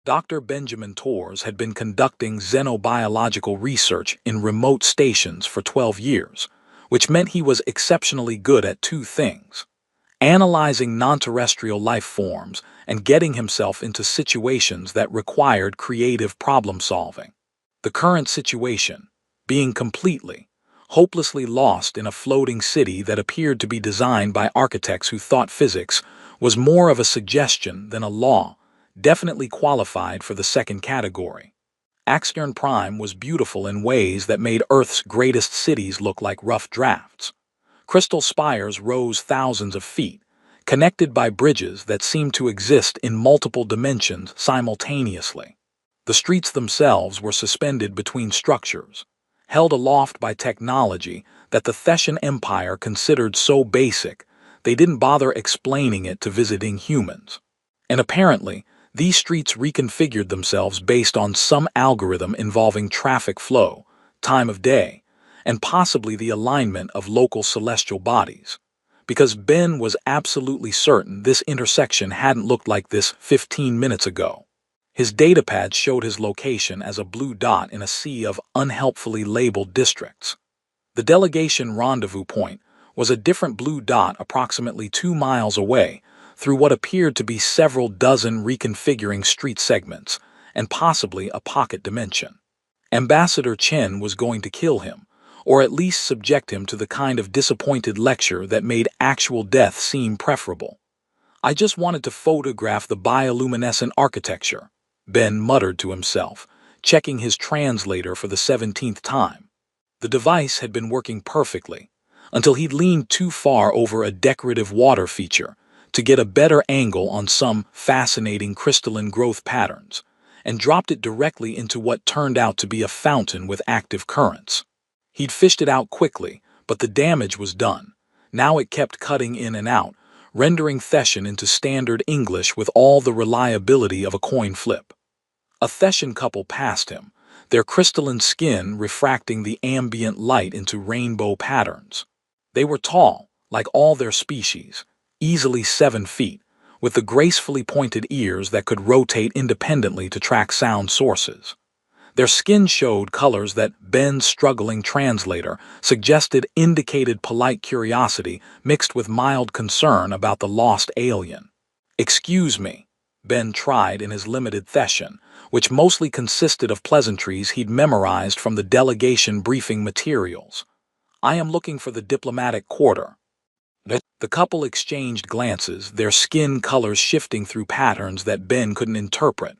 Dr. Benjamin Torres had been conducting xenobiological research in remote stations for 12 years, which meant he was exceptionally good at two things: analyzing non-terrestrial life forms and getting himself into situations that required creative problem-solving. The current situation, being completely, hopelessly lost in a floating city that appeared to be designed by architects who thought physics was more of a suggestion than a law, definitely qualified for the second category. Axion Prime was beautiful in ways that made Earth's greatest cities look like rough drafts. Crystal spires rose thousands of feet, connected by bridges that seemed to exist in multiple dimensions simultaneously. The streets themselves were suspended between structures, held aloft by technology that the Thessian Empire considered so basic they didn't bother explaining it to visiting humans. And apparently, these streets reconfigured themselves based on some algorithm involving traffic flow, time of day, and possibly the alignment of local celestial bodies. Because Ben was absolutely certain this intersection hadn't looked like this 15 minutes ago. His datapad showed his location as a blue dot in a sea of unhelpfully labeled districts. The delegation rendezvous point was a different blue dot approximately 2 miles away, through what appeared to be several dozen reconfiguring street segments, and possibly a pocket dimension. Ambassador Chen was going to kill him, or at least subject him to the kind of disappointed lecture that made actual death seem preferable. "I just wanted to photograph the bioluminescent architecture," Ben muttered to himself, checking his translator for the 17th time. The device had been working perfectly, until he'd leaned too far over a decorative water feature to get a better angle on some fascinating crystalline growth patterns, and dropped it directly into what turned out to be a fountain with active currents. He'd fished it out quickly, but the damage was done. Now it kept cutting in and out, rendering Thessian into standard English with all the reliability of a coin flip. A Thessian couple passed him, their crystalline skin refracting the ambient light into rainbow patterns. They were tall, like all their species, easily 7 feet, with the gracefully pointed ears that could rotate independently to track sound sources. Their skin showed colors that Ben's struggling translator suggested indicated polite curiosity mixed with mild concern about the lost alien. "Excuse me," Ben tried in his limited Thessian, which mostly consisted of pleasantries he'd memorized from the delegation briefing materials. "I am looking for the diplomatic quarter." The couple exchanged glances, their skin colors shifting through patterns that Ben couldn't interpret.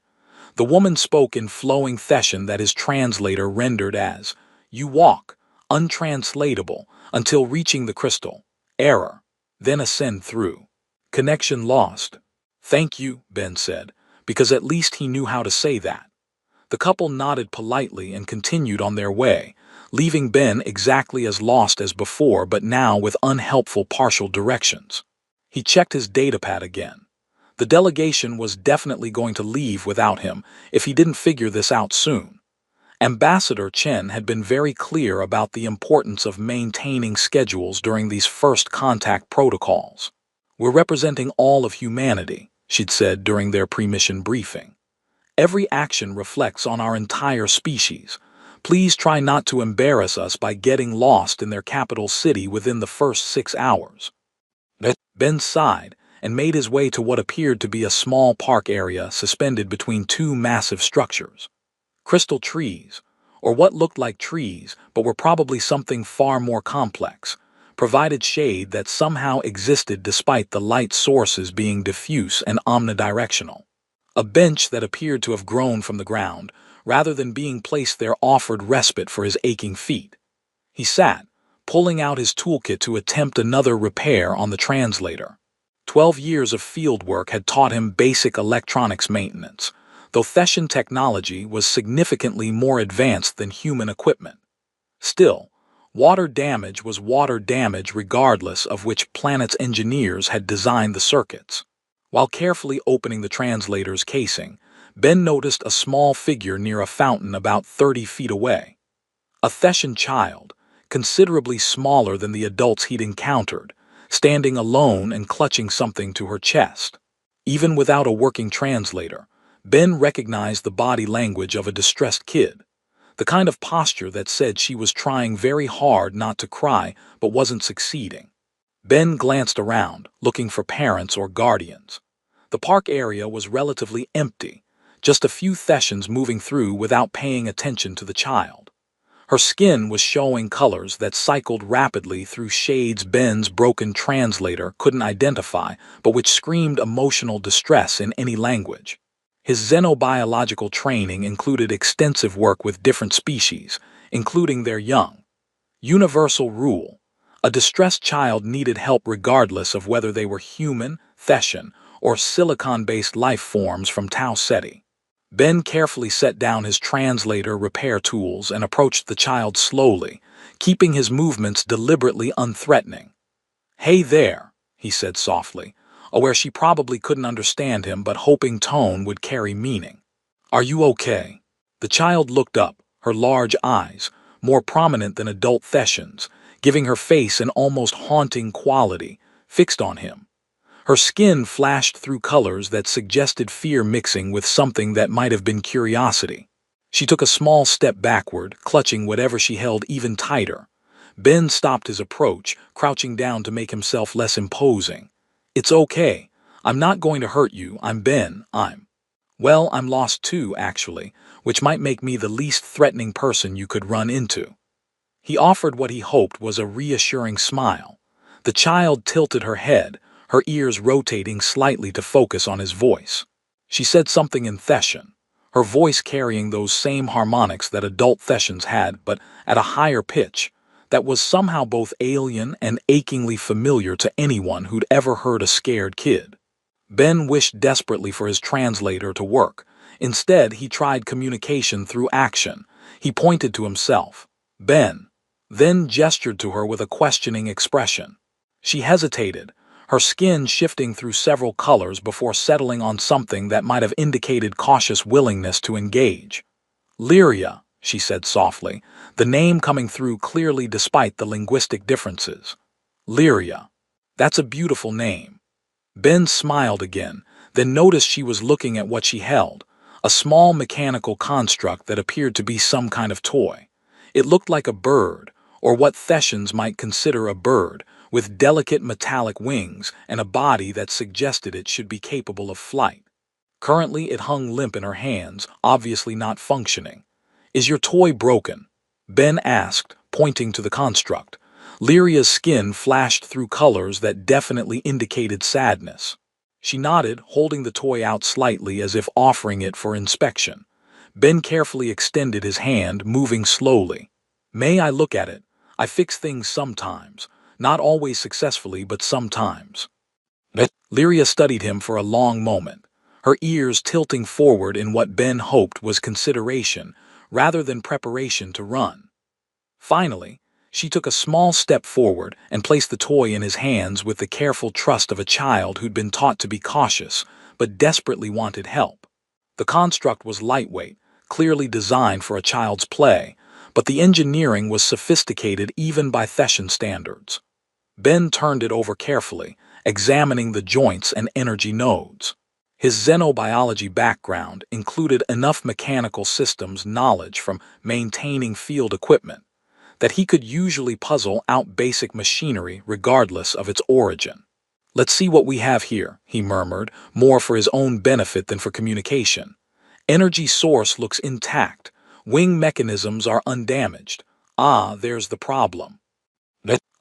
The woman spoke in flowing Thessian that his translator rendered as, "You walk, untranslatable, until reaching the crystal. Error. Then ascend through. Connection lost." "Thank you," Ben said, because at least he knew how to say that. The couple nodded politely and continued on their way, leaving Ben exactly as lost as before but now with unhelpful partial directions. He checked his datapad again. The delegation was definitely going to leave without him if he didn't figure this out soon. Ambassador Chen had been very clear about the importance of maintaining schedules during these first contact protocols. "We're representing all of humanity," she'd said during their pre-mission briefing. "Every action reflects on our entire species. Please try not to embarrass us by getting lost in their capital city within the first 6 hours." Ben sighed and made his way to what appeared to be a small park area suspended between 2 massive structures. Crystal trees, or what looked like trees but were probably something far more complex, provided shade that somehow existed despite the light sources being diffuse and omnidirectional. A bench that appeared to have grown from the ground, rather than being placed there, offered respite for his aching feet. He sat, pulling out his toolkit to attempt another repair on the translator. 12 years of fieldwork had taught him basic electronics maintenance, though Thessian technology was significantly more advanced than human equipment. Still, water damage was water damage regardless of which planet's engineers had designed the circuits. While carefully opening the translator's casing, Ben noticed a small figure near a fountain about 30 feet away. A Thessian child, considerably smaller than the adults he'd encountered, standing alone and clutching something to her chest. Even without a working translator, Ben recognized the body language of a distressed kid, the kind of posture that said she was trying very hard not to cry but wasn't succeeding. Ben glanced around, looking for parents or guardians. The park area was relatively empty, just a few Thessians moving through without paying attention to the child. Her skin was showing colors that cycled rapidly through shades Ben's broken translator couldn't identify, but which screamed emotional distress in any language. His xenobiological training included extensive work with different species, including their young. Universal rule: a distressed child needed help regardless of whether they were human, Thessian, or silicon-based life forms from Tau Ceti. Ben carefully set down his translator repair tools and approached the child slowly, keeping his movements deliberately unthreatening. "Hey there," he said softly, aware she probably couldn't understand him but hoping tone would carry meaning. "Are you okay?" The child looked up, her large eyes, more prominent than adult Thessians, giving her face an almost haunting quality, fixed on him. Her skin flashed through colors that suggested fear mixing with something that might have been curiosity. She took a small step backward, clutching whatever she held even tighter. Ben stopped his approach, crouching down to make himself less imposing. "It's okay. I'm not going to hurt you. I'm Ben. I'm lost too, actually, which might make me the least threatening person you could run into." He offered what he hoped was a reassuring smile. The child tilted her head, her ears rotating slightly to focus on his voice. She said something in Thessian, her voice carrying those same harmonics that adult Thessians had, but at a higher pitch, that was somehow both alien and achingly familiar to anyone who'd ever heard a scared kid. Ben wished desperately for his translator to work. Instead, he tried communication through action. He pointed to himself. "Ben," then gestured to her with a questioning expression. She hesitated, her skin shifting through several colors before settling on something that might have indicated cautious willingness to engage. "Lyria," she said softly, the name coming through clearly despite the linguistic differences. "Lyria. That's a beautiful name." Ben smiled again, then noticed she was looking at what she held, a small mechanical construct that appeared to be some kind of toy. It looked like a bird, or what Thessians might consider a bird, with delicate metallic wings and a body that suggested it should be capable of flight. Currently, it hung limp in her hands, obviously not functioning. "Is your toy broken?" Ben asked, pointing to the construct. Lyria's skin flashed through colors that definitely indicated sadness. She nodded, holding the toy out slightly as if offering it for inspection. Ben carefully extended his hand, moving slowly. "May I look at it? I fix things sometimes. Not always successfully, but sometimes." Lyria studied him for a long moment, her ears tilting forward in what Ben hoped was consideration rather than preparation to run. Finally, she took a small step forward and placed the toy in his hands with the careful trust of a child who'd been taught to be cautious but desperately wanted help. The construct was lightweight, clearly designed for a child's play, but the engineering was sophisticated even by Thessian standards. Ben turned it over carefully, examining the joints and energy nodes. His xenobiology background included enough mechanical systems knowledge from maintaining field equipment that he could usually puzzle out basic machinery regardless of its origin. "Let's see what we have here," he murmured, more for his own benefit than for communication. "Energy source looks intact. Wing mechanisms are undamaged. Ah, there's the problem."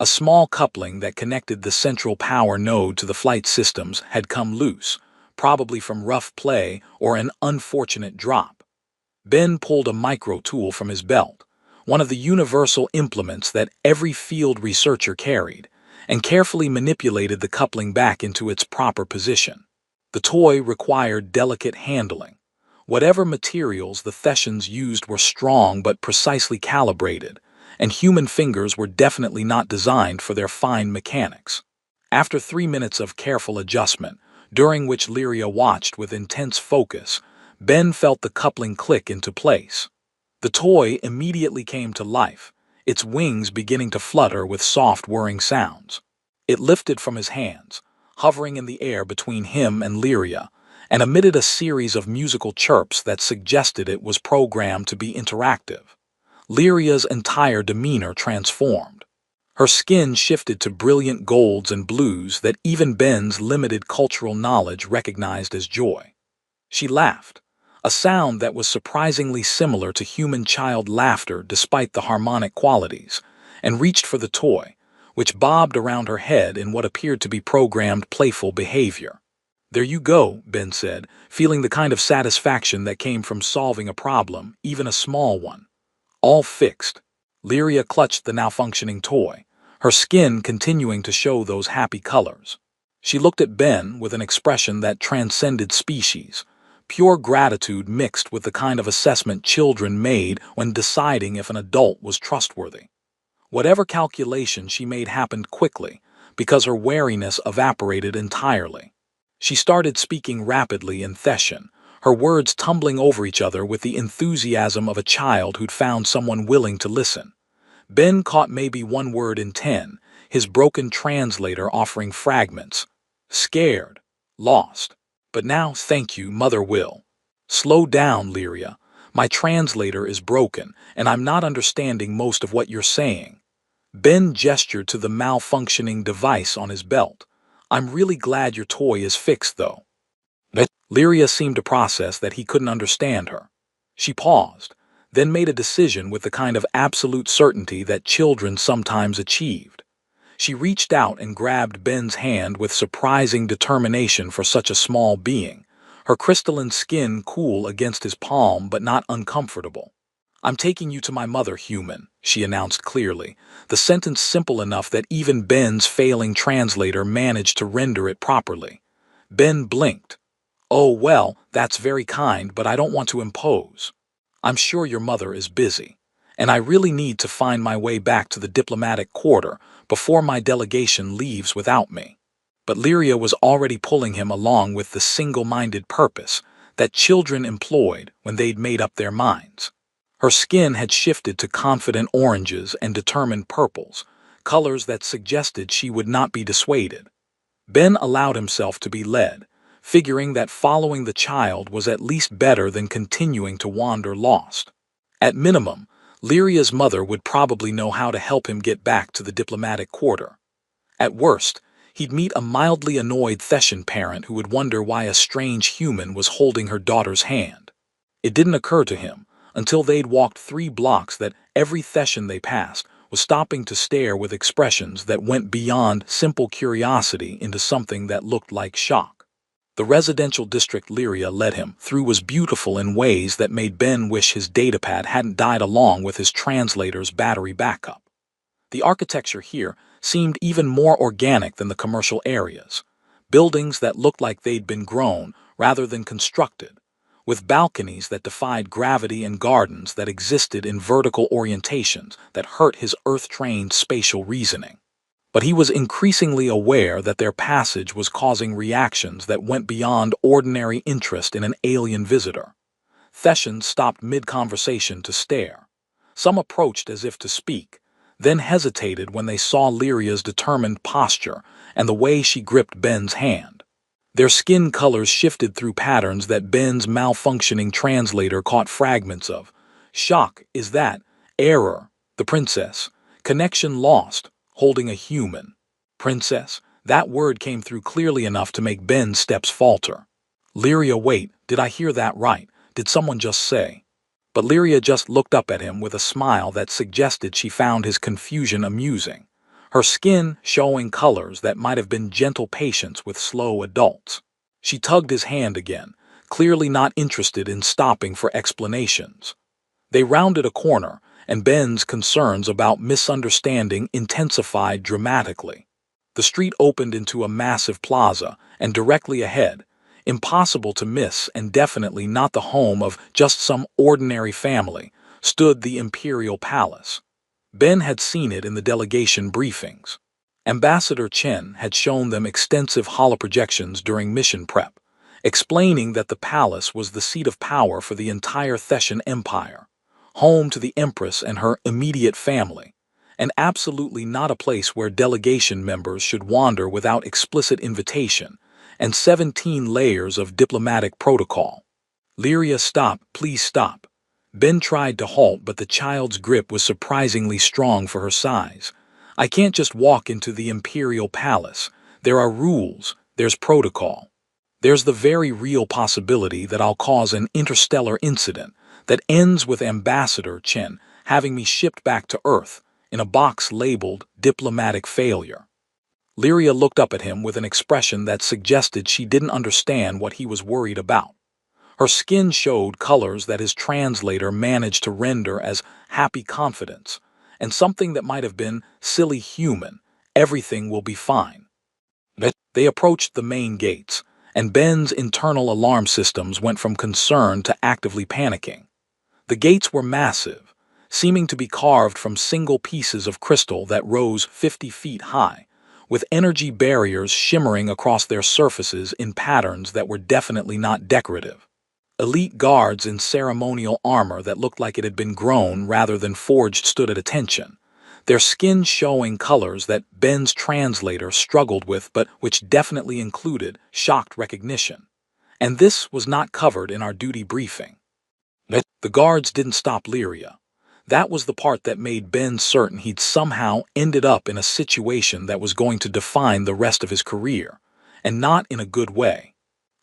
A small coupling that connected the central power node to the flight systems had come loose, probably from rough play or an unfortunate drop. Ben pulled a micro tool from his belt, one of the universal implements that every field researcher carried, and carefully manipulated the coupling back into its proper position. The toy required delicate handling. Whatever materials the Thessians used were strong but precisely calibrated, and human fingers were definitely not designed for their fine mechanics. After 3 minutes of careful adjustment, during which Lyria watched with intense focus, Ben felt the coupling click into place. The toy immediately came to life, its wings beginning to flutter with soft whirring sounds. It lifted from his hands, hovering in the air between him and Lyria, and emitted a series of musical chirps that suggested it was programmed to be interactive. Lyria's entire demeanor transformed. Her skin shifted to brilliant golds and blues that even Ben's limited cultural knowledge recognized as joy. She laughed, a sound that was surprisingly similar to human child laughter despite the harmonic qualities, and reached for the toy, which bobbed around her head in what appeared to be programmed playful behavior. "There you go," Ben said, feeling the kind of satisfaction that came from solving a problem, even a small one. "All fixed." Lyria clutched the now functioning toy, her skin continuing to show those happy colors. She looked at Ben with an expression that transcended species, pure gratitude mixed with the kind of assessment children made when deciding if an adult was trustworthy. Whatever calculation she made happened quickly, because her wariness evaporated entirely. She started speaking rapidly in Thessian, her words tumbling over each other with the enthusiasm of a child who'd found someone willing to listen. Ben caught maybe one word in 10, his broken translator offering fragments. Scared. Lost. But now, thank you, Mother Will. Slow down, Lyria. My translator is broken, and I'm not understanding most of what you're saying. Ben gestured to the malfunctioning device on his belt. I'm really glad your toy is fixed, though. Lyria seemed to process that he couldn't understand her. She paused, then made a decision with the kind of absolute certainty that children sometimes achieved. She reached out and grabbed Ben's hand with surprising determination for such a small being, her crystalline skin cool against his palm but not uncomfortable. "I'm taking you to my mother, human," she announced clearly, the sentence simple enough that even Ben's failing translator managed to render it properly. Ben blinked. "Oh, well, that's very kind, but I don't want to impose. I'm sure your mother is busy, and I really need to find my way back to the diplomatic quarter before my delegation leaves without me." But Lyria was already pulling him along with the single-minded purpose that children employed when they'd made up their minds. Her skin had shifted to confident oranges and determined purples, colors that suggested she would not be dissuaded. Ben allowed himself to be led, figuring that following the child was at least better than continuing to wander lost. At minimum, Lyria's mother would probably know how to help him get back to the diplomatic quarter. At worst, he'd meet a mildly annoyed Thessian parent who would wonder why a strange human was holding her daughter's hand. It didn't occur to him, until they'd walked 3 blocks, that every Thessian they passed was stopping to stare with expressions that went beyond simple curiosity into something that looked like shock. The residential district Lyria led him through was beautiful in ways that made Ben wish his datapad hadn't died along with his translator's battery backup. The architecture here seemed even more organic than the commercial areas, buildings that looked like they'd been grown rather than constructed, with balconies that defied gravity and gardens that existed in vertical orientations that hurt his earth-trained spatial reasoning. But he was increasingly aware that their passage was causing reactions that went beyond ordinary interest in an alien visitor. Thessians stopped mid-conversation to stare. Some approached as if to speak, then hesitated when they saw Lyria's determined posture and the way she gripped Ben's hand. Their skin colors shifted through patterns that Ben's malfunctioning translator caught fragments of. Shock is that. Error. The princess. Connection lost. Holding a human. Princess. That word came through clearly enough to make Ben's steps falter. Lyria, wait, did I hear that right? Did someone just say? But Lyria just looked up at him with a smile that suggested she found his confusion amusing, her skin showing colors that might have been gentle patience with slow adults. She tugged his hand again, clearly not interested in stopping for explanations. They rounded a corner, and Ben's concerns about misunderstanding intensified dramatically. The street opened into a massive plaza, and directly ahead, impossible to miss and definitely not the home of just some ordinary family, stood the Imperial Palace. Ben had seen it in the delegation briefings. Ambassador Chen had shown them extensive holoprojections during mission prep, explaining that the palace was the seat of power for the entire Thessian Empire, home to the Empress and her immediate family, and absolutely not a place where delegation members should wander without explicit invitation, and 17 layers of diplomatic protocol. Lyria, stop, please stop. Ben tried to halt, but the child's grip was surprisingly strong for her size. I can't just walk into the Imperial Palace. There are rules, there's protocol. There's the very real possibility that I'll cause an interstellar incident that ends with Ambassador Chen having me shipped back to Earth in a box labeled diplomatic failure. Lyria looked up at him with an expression that suggested she didn't understand what he was worried about. Her skin showed colors that his translator managed to render as happy confidence, and something that might have been silly human. Everything will be fine. They approached the main gates, and Ben's internal alarm systems went from concern to actively panicking. The gates were massive, seeming to be carved from single pieces of crystal that rose 50 feet high, with energy barriers shimmering across their surfaces in patterns that were definitely not decorative. Elite guards in ceremonial armor that looked like it had been grown rather than forged stood at attention, their skin showing colors that Ben's translator struggled with but which definitely included shocked recognition. And this was not covered in our duty briefing. The guards didn't stop Lyria. That was the part that made Ben certain he'd somehow ended up in a situation that was going to define the rest of his career, and not in a good way.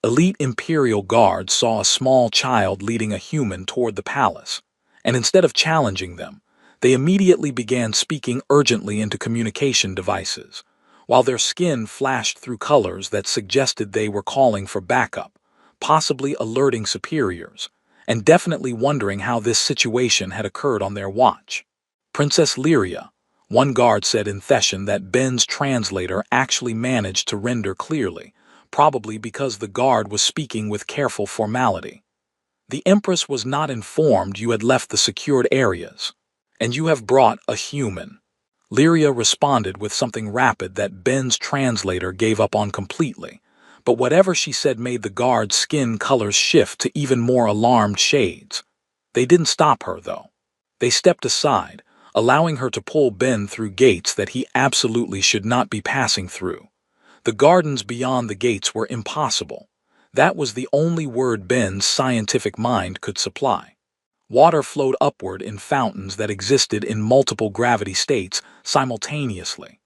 Elite Imperial guards saw a small child leading a human toward the palace, and instead of challenging them, they immediately began speaking urgently into communication devices, while their skin flashed through colors that suggested they were calling for backup, possibly alerting superiors, and definitely wondering how this situation had occurred on their watch. Princess Lyria, one guard said in Theshan that Ben's translator actually managed to render clearly, probably because the guard was speaking with careful formality. The Empress was not informed you had left the secured areas, and you have brought a human. Lyria responded with something rapid that Ben's translator gave up on completely, but whatever she said made the guard's skin colors shift to even more alarmed shades. They didn't stop her, though. They stepped aside, allowing her to pull Ben through gates that he absolutely should not be passing through. The gardens beyond the gates were impossible. That was the only word Ben's scientific mind could supply. Water flowed upward in fountains that existed in multiple gravity states simultaneously.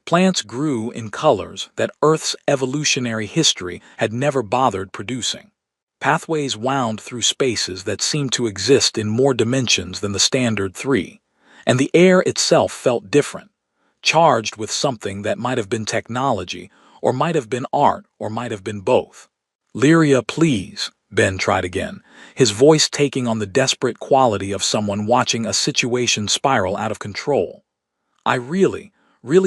Plants grew in colors that Earth's evolutionary history had never bothered producing. Pathways wound through spaces that seemed to exist in more dimensions than the standard three, and the air itself felt different, charged with something that might have been technology, or might have been art, or might have been both. Lyria, please, Ben tried again, his voice taking on the desperate quality of someone watching a situation spiral out of control. I really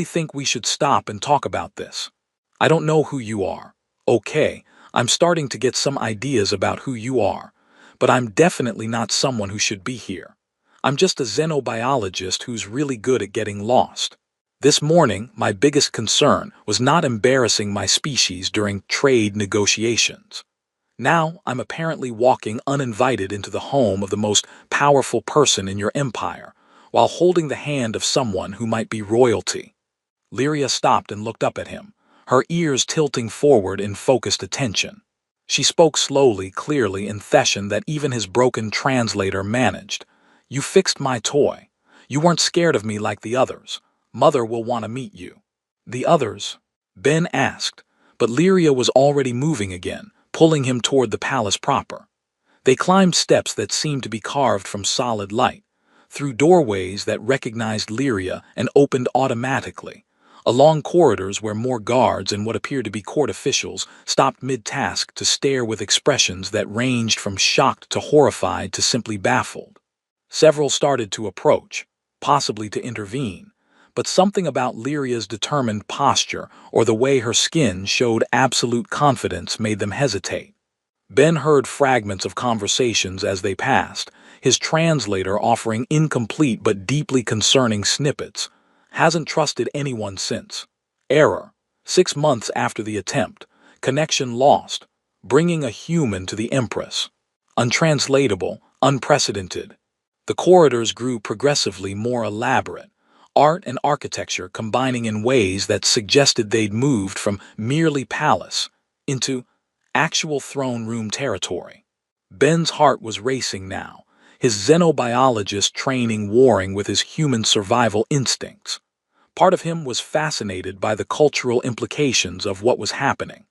think we should stop and talk about this. I don't know who you are. Okay, I'm starting to get some ideas about who you are, but I'm definitely not someone who should be here. I'm just a xenobiologist who's really good at getting lost. This morning, my biggest concern was not embarrassing my species during trade negotiations. Now, I'm apparently walking uninvited into the home of the most powerful person in your empire, while holding the hand of someone who might be royalty. Lyria stopped and looked up at him, her ears tilting forward in focused attention. She spoke slowly, clearly in Theshan that even his broken translator managed. You fixed my toy. You weren't scared of me like the others. Mother will want to meet you. The others? Ben asked, but Lyria was already moving again, pulling him toward the palace proper. They climbed steps that seemed to be carved from solid light, through doorways that recognized Lyria and opened automatically, along corridors where more guards and what appeared to be court officials stopped mid-task to stare with expressions that ranged from shocked to horrified to simply baffled. Several started to approach, possibly to intervene, but something about Lyria's determined posture or the way her skin showed absolute confidence made them hesitate. Ben heard fragments of conversations as they passed, his translator offering incomplete but deeply concerning snippets. Hasn't trusted anyone since. Error. 6 months after the attempt. Connection lost. Bringing a human to the Empress. Untranslatable. Unprecedented. The corridors grew progressively more elaborate, art and architecture combining in ways that suggested they'd moved from merely palace into actual throne room territory. Ben's heart was racing now, his xenobiologist training warring with his human survival instincts. Part of him was fascinated by the cultural implications of what was happening.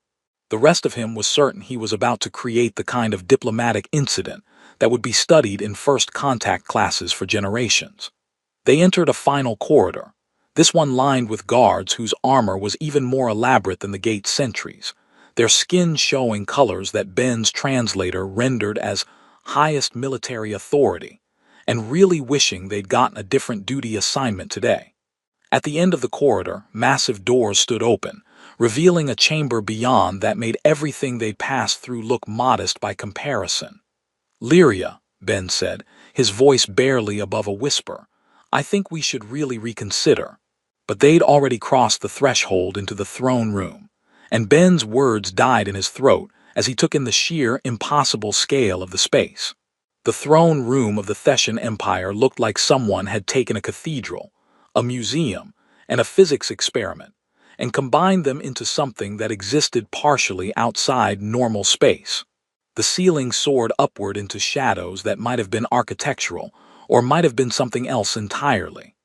The rest of him was certain he was about to create the kind of diplomatic incident that would be studied in first contact classes for generations. They entered a final corridor, this one lined with guards whose armor was even more elaborate than the gate's sentries, their skin showing colors that Ben's translator rendered as highest military authority, and really wishing they'd gotten a different duty assignment today. At the end of the corridor, massive doors stood open, revealing a chamber beyond that made everything they passed through look modest by comparison. "Lyria," Ben said, his voice barely above a whisper, "I think we should really reconsider." But they'd already crossed the threshold into the throne room, and Ben's words died in his throat as he took in the sheer, impossible scale of the space. The throne room of the Thessian Empire looked like someone had taken a cathedral, a museum, and a physics experiment, and combined them into something that existed partially outside normal space. The ceiling soared upward into shadows that might have been architectural, or might have been something else entirely.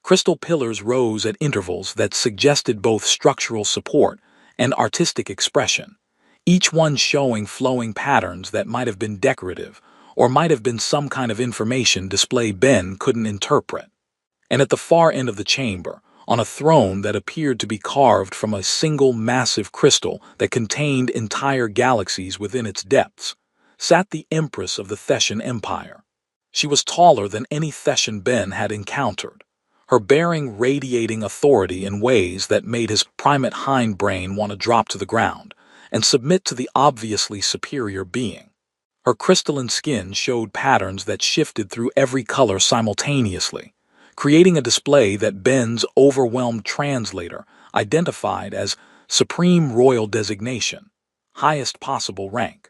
Crystal pillars rose at intervals that suggested both structural support and artistic expression, each one showing flowing patterns that might have been decorative, or might have been some kind of information display Ben couldn't interpret. And at the far end of the chamber, on a throne that appeared to be carved from a single massive crystal that contained entire galaxies within its depths, sat the Empress of the Thessian Empire. She was taller than any Thessian Ben had encountered, her bearing radiating authority in ways that made his primate hindbrain want to drop to the ground and submit to the obviously superior being. Her crystalline skin showed patterns that shifted through every color simultaneously, creating a display that Ben's overwhelmed translator identified as Supreme Royal Designation, highest possible rank.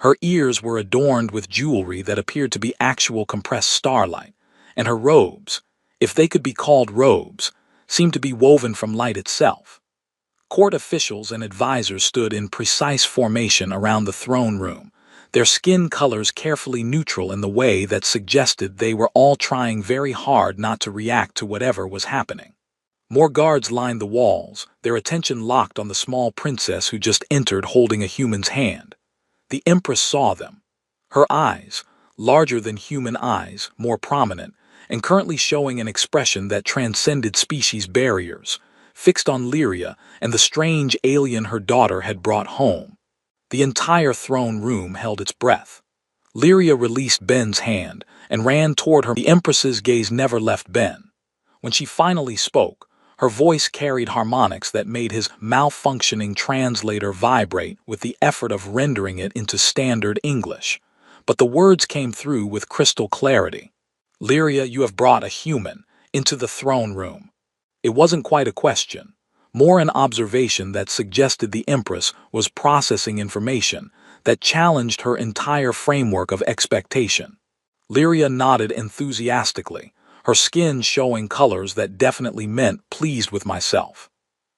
Her ears were adorned with jewelry that appeared to be actual compressed starlight, and her robes, if they could be called robes, seemed to be woven from light itself. Court officials and advisors stood in precise formation around the throne room, their skin colors carefully neutral in the way that suggested they were all trying very hard not to react to whatever was happening. More guards lined the walls, their attention locked on the small princess who just entered holding a human's hand. The Empress saw them. Her eyes, larger than human eyes, more prominent, and currently showing an expression that transcended species barriers, fixed on Lyria and the strange alien her daughter had brought home. The entire throne room held its breath. Lyria released Ben's hand and ran toward her. The Empress's gaze never left Ben. When she finally spoke, her voice carried harmonics that made his malfunctioning translator vibrate with the effort of rendering it into standard English. But the words came through with crystal clarity. "Lyria, you have brought a human into the throne room." It wasn't quite a question, more an observation that suggested the Empress was processing information that challenged her entire framework of expectation. Lyria nodded enthusiastically, her skin showing colors that definitely meant pleased with myself.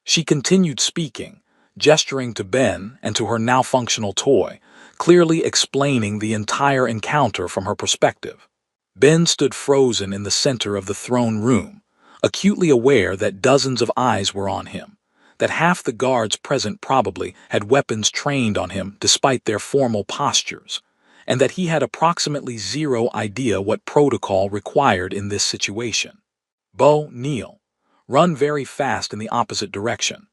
She continued speaking, gesturing to Ben and to her now functional toy, clearly explaining the entire encounter from her perspective. Ben stood frozen in the center of the throne room, acutely aware that dozens of eyes were on him, that half the guards present probably had weapons trained on him despite their formal postures, and that he had approximately zero idea what protocol required in this situation. "Bo, kneel. Run very fast in the opposite direction."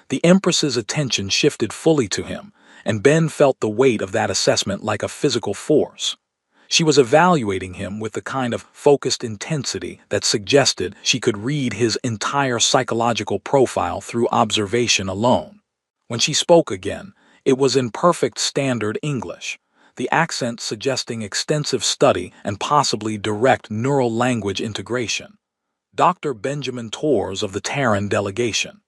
The Empress's attention shifted fully to him, and Ben felt the weight of that assessment like a physical force. She was evaluating him with the kind of focused intensity that suggested she could read his entire psychological profile through observation alone. When she spoke again, it was in perfect standard English, the accent suggesting extensive study and possibly direct neural language integration. "Dr. Benjamin Torres of the Terran delegation.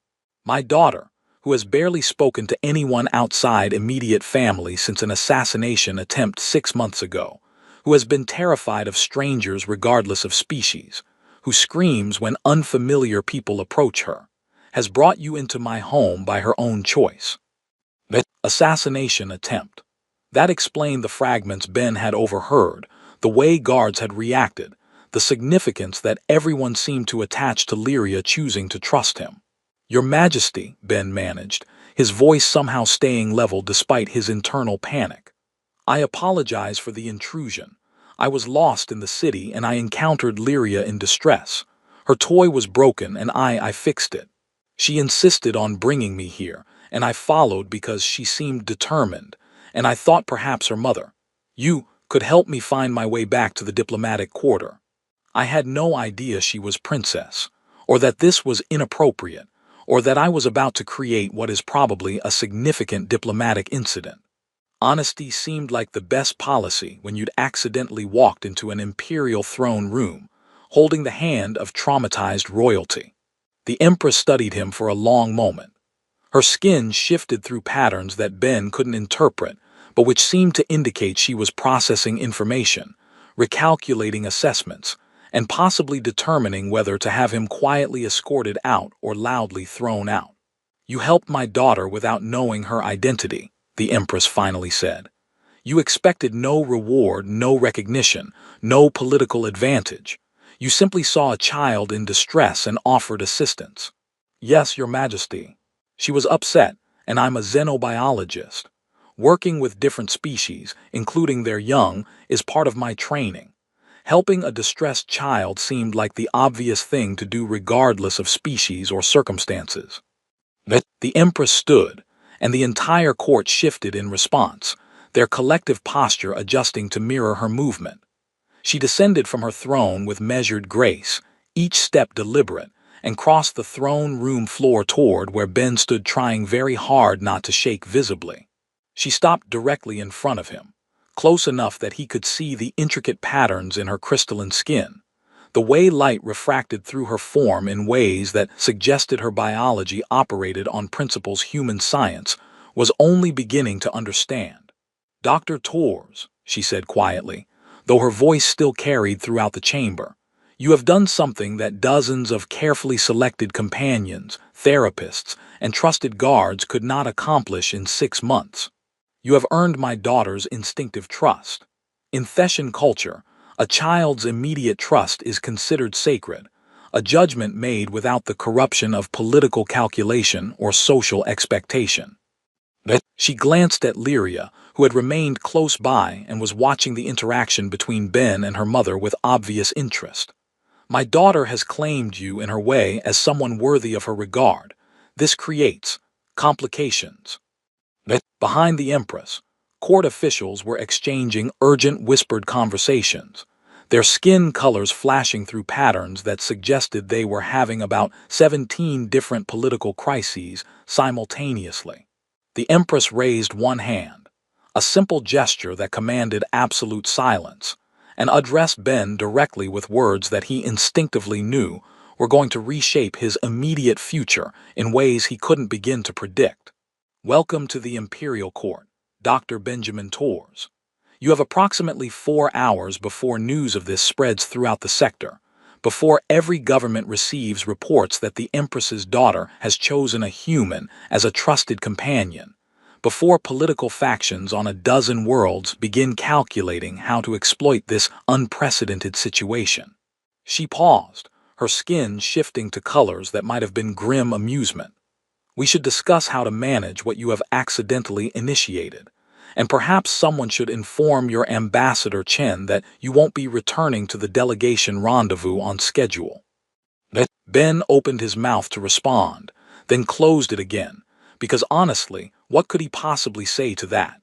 My daughter, who has barely spoken to anyone outside immediate family since an assassination attempt 6 months ago, who has been terrified of strangers regardless of species, who screams when unfamiliar people approach her, has brought you into my home by her own choice." Assassination attempt. That explained the fragments Ben had overheard, the way guards had reacted, the significance that everyone seemed to attach to Lyria choosing to trust him. Your Majesty, Ben managed, his voice somehow staying level despite his internal panic. I apologize for the intrusion. I was lost in the city and I encountered Lyria in distress. Her toy was broken and I fixed it. She insisted on bringing me here, and I followed because she seemed determined, and I thought perhaps her mother. You could help me find my way back to the diplomatic quarter. I had no idea she was princess, or that this was inappropriate, or that I was about to create what is probably a significant diplomatic incident. Honesty seemed like the best policy when you'd accidentally walked into an imperial throne room, holding the hand of traumatized royalty. The Empress studied him for a long moment. Her skin shifted through patterns that Ben couldn't interpret, but which seemed to indicate she was processing information, recalculating assessments, and possibly determining whether to have him quietly escorted out or loudly thrown out. You helped my daughter without knowing her identity, the Empress finally said. You expected no reward, no recognition, no political advantage. You simply saw a child in distress and offered assistance. Yes, Your Majesty. She was upset, and I'm a xenobiologist. Working with different species, including their young, is part of my training. Helping a distressed child seemed like the obvious thing to do regardless of species or circumstances. The Empress stood, and the entire court shifted in response, their collective posture adjusting to mirror her movement. She descended from her throne with measured grace, each step deliberate, and crossed the throne room floor toward where Ben stood trying very hard not to shake visibly. She stopped directly in front of him, close enough that he could see the intricate patterns in her crystalline skin, the way light refracted through her form in ways that suggested her biology operated on principles human science was only beginning to understand. Dr. Tors, she said quietly, though her voice still carried throughout the chamber, you have done something that dozens of carefully selected companions, therapists, and trusted guards could not accomplish in 6 months. You have earned my daughter's instinctive trust. In Theshan culture, a child's immediate trust is considered sacred, a judgment made without the corruption of political calculation or social expectation. She glanced at Lyria, who had remained close by and was watching the interaction between Ben and her mother with obvious interest. My daughter has claimed you in her way as someone worthy of her regard. This creates complications. Behind the Empress, court officials were exchanging urgent whispered conversations, their skin colors flashing through patterns that suggested they were having about 17 different political crises simultaneously. The Empress raised one hand, a simple gesture that commanded absolute silence, and addressed Ben directly with words that he instinctively knew were going to reshape his immediate future in ways he couldn't begin to predict. Welcome to the Imperial Court, Dr. Benjamin Tors. You have approximately 4 hours before news of this spreads throughout the sector, before every government receives reports that the Empress's daughter has chosen a human as a trusted companion, before political factions on a dozen worlds begin calculating how to exploit this unprecedented situation. She paused, her skin shifting to colors that might have been grim amusement. We should discuss how to manage what you have accidentally initiated, and perhaps someone should inform your ambassador Chen that you won't be returning to the delegation rendezvous on schedule. Ben opened his mouth to respond, then closed it again, because honestly, what could he possibly say to that?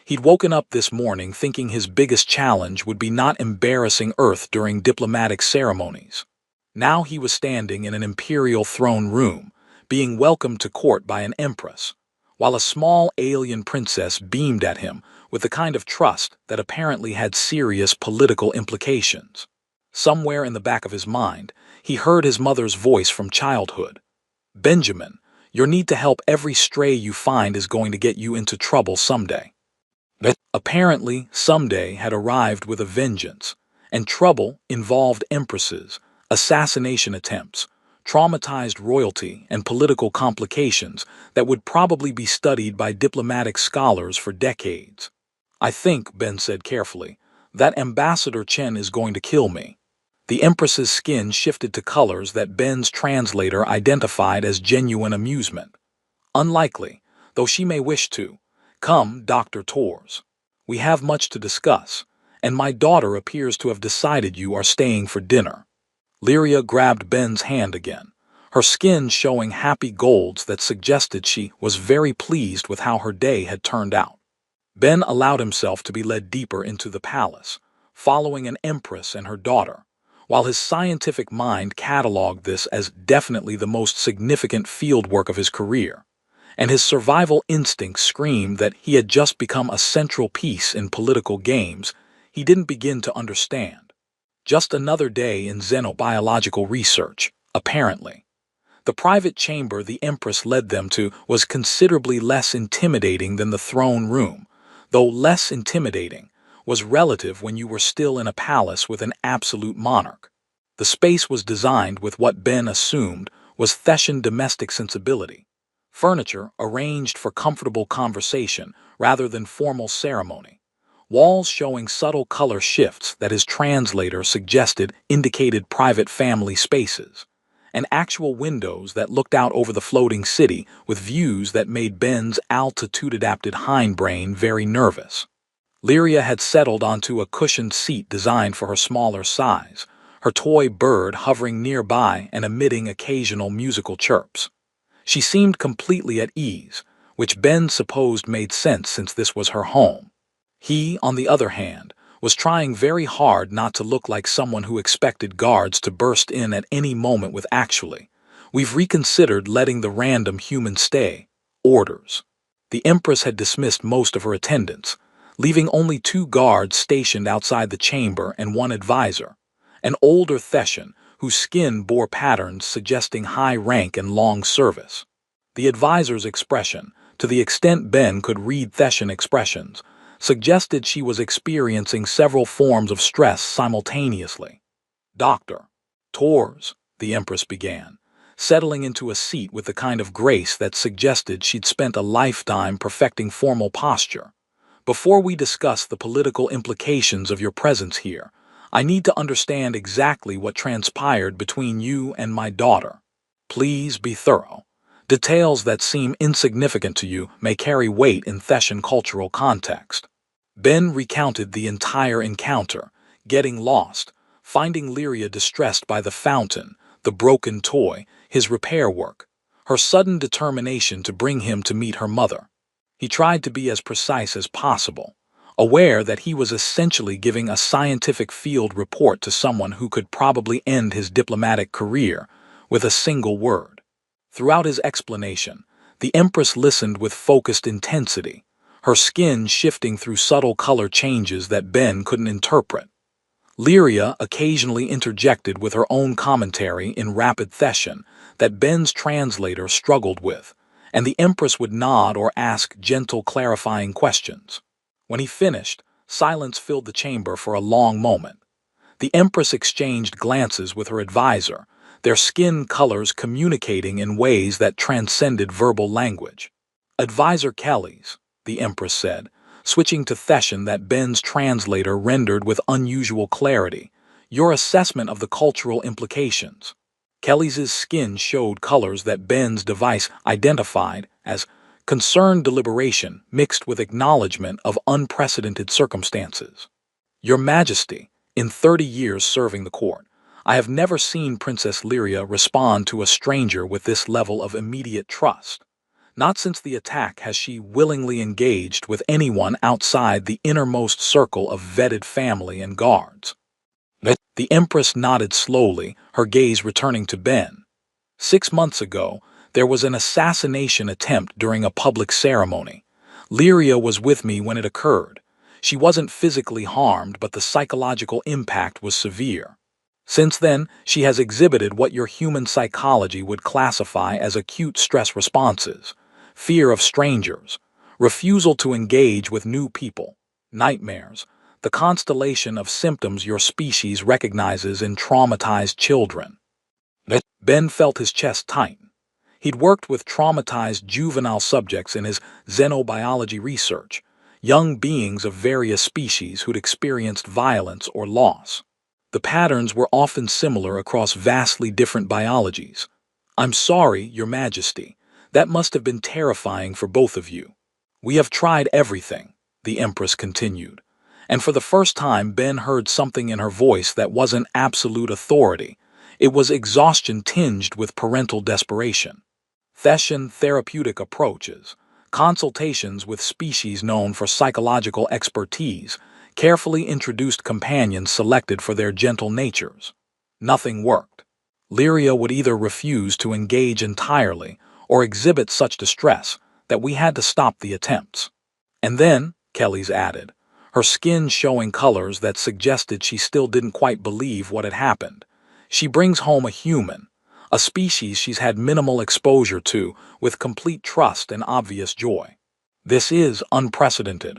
He'd woken up this morning thinking his biggest challenge would be not embarrassing Earth during diplomatic ceremonies. Now he was standing in an imperial throne room, being welcomed to court by an empress, while a small alien princess beamed at him with the kind of trust that apparently had serious political implications. Somewhere in the back of his mind, he heard his mother's voice from childhood. Benjamin, your need to help every stray you find is going to get you into trouble someday. Apparently, someday had arrived with a vengeance, and trouble involved empresses, assassination attempts, traumatized royalty, and political complications that would probably be studied by diplomatic scholars for decades. I think, Ben said carefully, that Ambassador Chen is going to kill me. The Empress's skin shifted to colors that Ben's translator identified as genuine amusement. Unlikely, though she may wish to. Come, Dr. Tors. We have much to discuss, and my daughter appears to have decided you are staying for dinner. Lyria grabbed Ben's hand again, her skin showing happy golds that suggested she was very pleased with how her day had turned out. Ben allowed himself to be led deeper into the palace, following an empress and her daughter, while his scientific mind cataloged this as definitely the most significant field work of his career, and his survival instincts screamed that he had just become a central piece in political games he didn't begin to understand. Just another day in xenobiological research, apparently. The private chamber the Empress led them to was considerably less intimidating than the throne room, though less intimidating was relative when you were still in a palace with an absolute monarch. The space was designed with what Ben assumed was Thessian domestic sensibility. Furniture arranged for comfortable conversation rather than formal ceremony. Walls showing subtle color shifts that his translator suggested indicated private family spaces, and actual windows that looked out over the floating city with views that made Ben's altitude-adapted hindbrain very nervous. Lyria had settled onto a cushioned seat designed for her smaller size, her toy bird hovering nearby and emitting occasional musical chirps. She seemed completely at ease, which Ben supposed made sense since this was her home. He, on the other hand, was trying very hard not to look like someone who expected guards to burst in at any moment with "We've reconsidered letting the random human stay. Orders." The Empress had dismissed most of her attendants, leaving only 2 guards stationed outside the chamber and 1 advisor, an older Thessian whose skin bore patterns suggesting high rank and long service. The advisor's expression, to the extent Ben could read Thessian expressions, suggested she was experiencing several forms of stress simultaneously. "Dr. Tors," the Empress began, settling into a seat with the kind of grace that suggested she'd spent a lifetime perfecting formal posture. "Before we discuss the political implications of your presence here, I need to understand exactly what transpired between you and my daughter. Please be thorough. Details that seem insignificant to you may carry weight in Thessian cultural context." Ben recounted the entire encounter, getting lost, finding Lyria distressed by the fountain, the broken toy, his repair work, her sudden determination to bring him to meet her mother. He tried to be as precise as possible, aware that he was essentially giving a scientific field report to someone who could probably end his diplomatic career with a single word. Throughout his explanation, the Empress listened with focused intensity, her skin shifting through subtle color changes that Ben couldn't interpret. Lyria occasionally interjected with her own commentary in rapid Thessian that Ben's translator struggled with, and the Empress would nod or ask gentle clarifying questions. When he finished, silence filled the chamber for a long moment. The Empress exchanged glances with her advisor, their skin colors communicating in ways that transcended verbal language. "Advisor Kelly's," the Empress said, switching to Thessian that Ben's translator rendered with unusual clarity, "your assessment of the cultural implications." Kelly's skin showed colors that Ben's device identified as concerned deliberation mixed with acknowledgement of unprecedented circumstances. "Your Majesty, in 30 years serving the court, I have never seen Princess Lyria respond to a stranger with this level of immediate trust. Not since the attack has she willingly engaged with anyone outside the innermost circle of vetted family and guards." The Empress nodded slowly, her gaze returning to Ben. "6 months ago, there was an assassination attempt during a public ceremony. Lyria was with me when it occurred. She wasn't physically harmed, but the psychological impact was severe. Since then, she has exhibited what your human psychology would classify as acute stress responses: fear of strangers, refusal to engage with new people, nightmares, the constellation of symptoms your species recognizes in traumatized children." Ben felt his chest tighten. He'd worked with traumatized juvenile subjects in his xenobiology research, young beings of various species who'd experienced violence or loss. The patterns were often similar across vastly different biologies. "I'm sorry, Your Majesty. That must have been terrifying for both of you." "We have tried everything," the Empress continued, and for the first time Ben heard something in her voice that wasn't absolute authority. It was exhaustion tinged with parental desperation. Thetan therapeutic approaches, consultations with species known for psychological expertise, carefully introduced companions selected for their gentle natures. Nothing worked. Lyria would either refuse to engage entirely or exhibit such distress that we had to stop the attempts. And then, Kelly's added, her skin showing colors that suggested she still didn't quite believe what had happened. "She brings home a human, a species she's had minimal exposure to, with complete trust and obvious joy. This is unprecedented."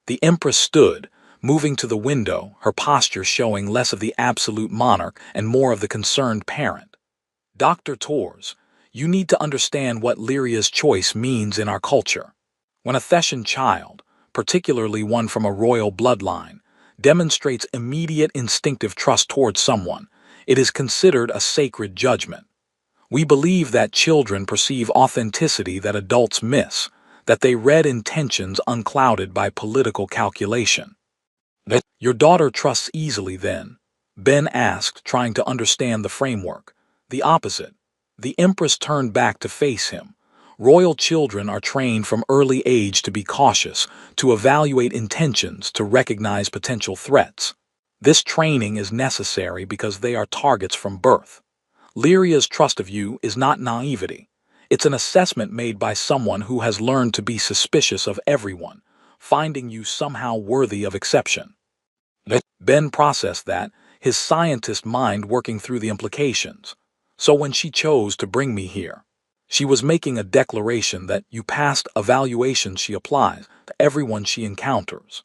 The Empress stood, moving to the window, her posture showing less of the absolute monarch and more of the concerned parent. "Dr. Tors, you need to understand what Lyria's choice means in our culture. When a Thetan child, particularly one from a royal bloodline, demonstrates immediate instinctive trust towards someone, it is considered a sacred judgment. We believe that children perceive authenticity that adults miss, that they read intentions unclouded by political calculation." "Your daughter trusts easily, then?" Ben asked, trying to understand the framework. "The opposite." The Empress turned back to face him. "Royal children are trained from early age to be cautious, to evaluate intentions, to recognize potential threats. This training is necessary because they are targets from birth. Lyria's trust of you is not naivety. It's an assessment made by someone who has learned to be suspicious of everyone, finding you somehow worthy of exception." Ben processed that, his scientist mind working through the implications. "So when she chose to bring me here, she was making a declaration that you passed evaluations she applies to everyone she encounters.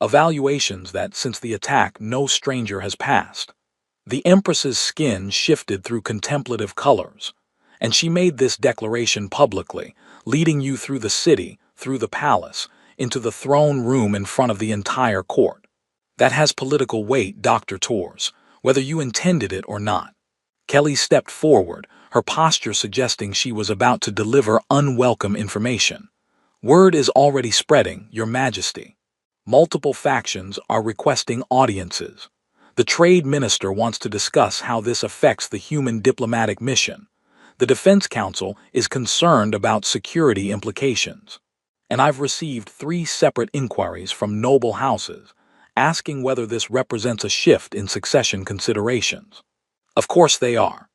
Evaluations that, since the attack, no stranger has passed." The Empress's skin shifted through contemplative colors, and she made this declaration publicly, leading you through the city, through the palace, into the throne room in front of the entire court. "That has political weight, Dr. Tors, whether you intended it or not." Kelly stepped forward, her posture suggesting she was about to deliver unwelcome information. "Word is already spreading, Your Majesty. Multiple factions are requesting audiences. The Trade Minister wants to discuss how this affects the human diplomatic mission. The Defense Council is concerned about security implications. And I've received 3 separate inquiries from noble houses, asking whether this represents a shift in succession considerations." "Of course they are."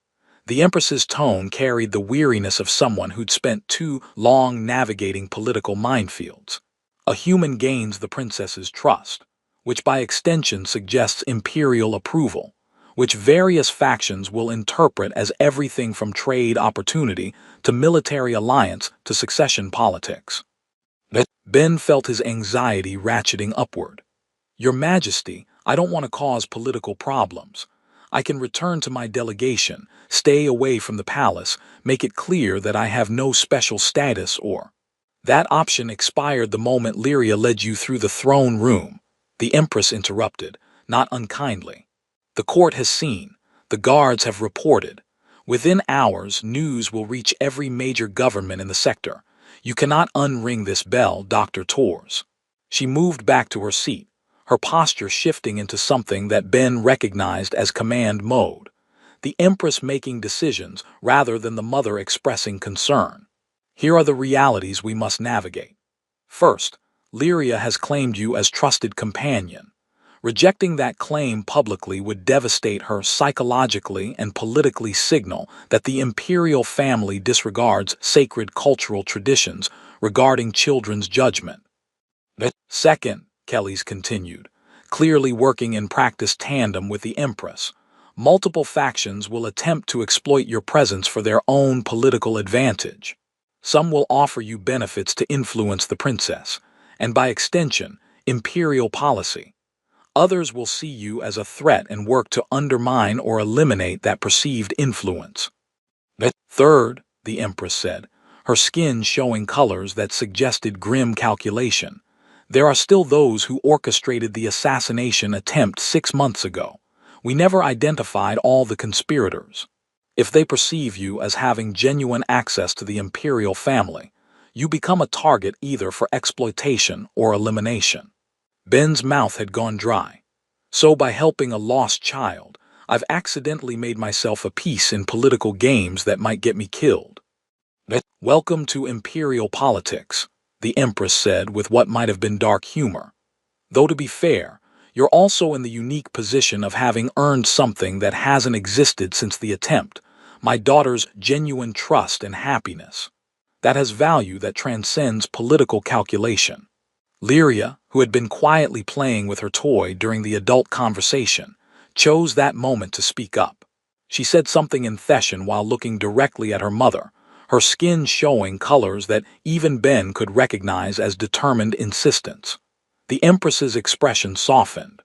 The Empress's tone carried the weariness of someone who'd spent too long navigating political minefields. "A human gains the princess's trust, which by extension suggests imperial approval, which various factions will interpret as everything from trade opportunity to military alliance to succession politics." Ben felt his anxiety ratcheting upward. "Your Majesty, I don't want to cause political problems. I can return to my delegation, stay away from the palace, make it clear that I have no special status or—" "That option expired the moment Lyria led you through the throne room," the Empress interrupted, not unkindly. "The court has seen, the guards have reported. Within hours, news will reach every major government in the sector. You cannot unring this bell, Dr. Tors." She moved back to her seat, her posture shifting into something that Ben recognized as command mode. The Empress making decisions rather than the mother expressing concern. "Here are the realities we must navigate. First, Lyria has claimed you as trusted companion. Rejecting that claim publicly would devastate her psychologically and politically, signal that the imperial family disregards sacred cultural traditions regarding children's judgment. Second, Kelly's continued, clearly working in practice tandem with the Empress, multiple factions will attempt to exploit your presence for their own political advantage. Some will offer you benefits to influence the princess, and by extension, imperial policy. Others will see you as a threat and work to undermine or eliminate that perceived influence. Third, the Empress said, her skin showing colors that suggested grim calculation, there are still those who orchestrated the assassination attempt 6 months ago. We never identified all the conspirators. If they perceive you as having genuine access to the imperial family, you become a target either for exploitation or elimination. Ben's mouth had gone dry. So by helping a lost child, I've accidentally made myself a piece in political games that might get me killed. Welcome to imperial politics, the Empress said with what might have been dark humor. Though to be fair, you're also in the unique position of having earned something that hasn't existed since the attempt, my daughter's genuine trust and happiness. That has value that transcends political calculation. Lyria, who had been quietly playing with her toy during the adult conversation, chose that moment to speak up. She said something in Theshan while looking directly at her mother, her skin showing colors that even Ben could recognize as determined insistence. The Empress's expression softened.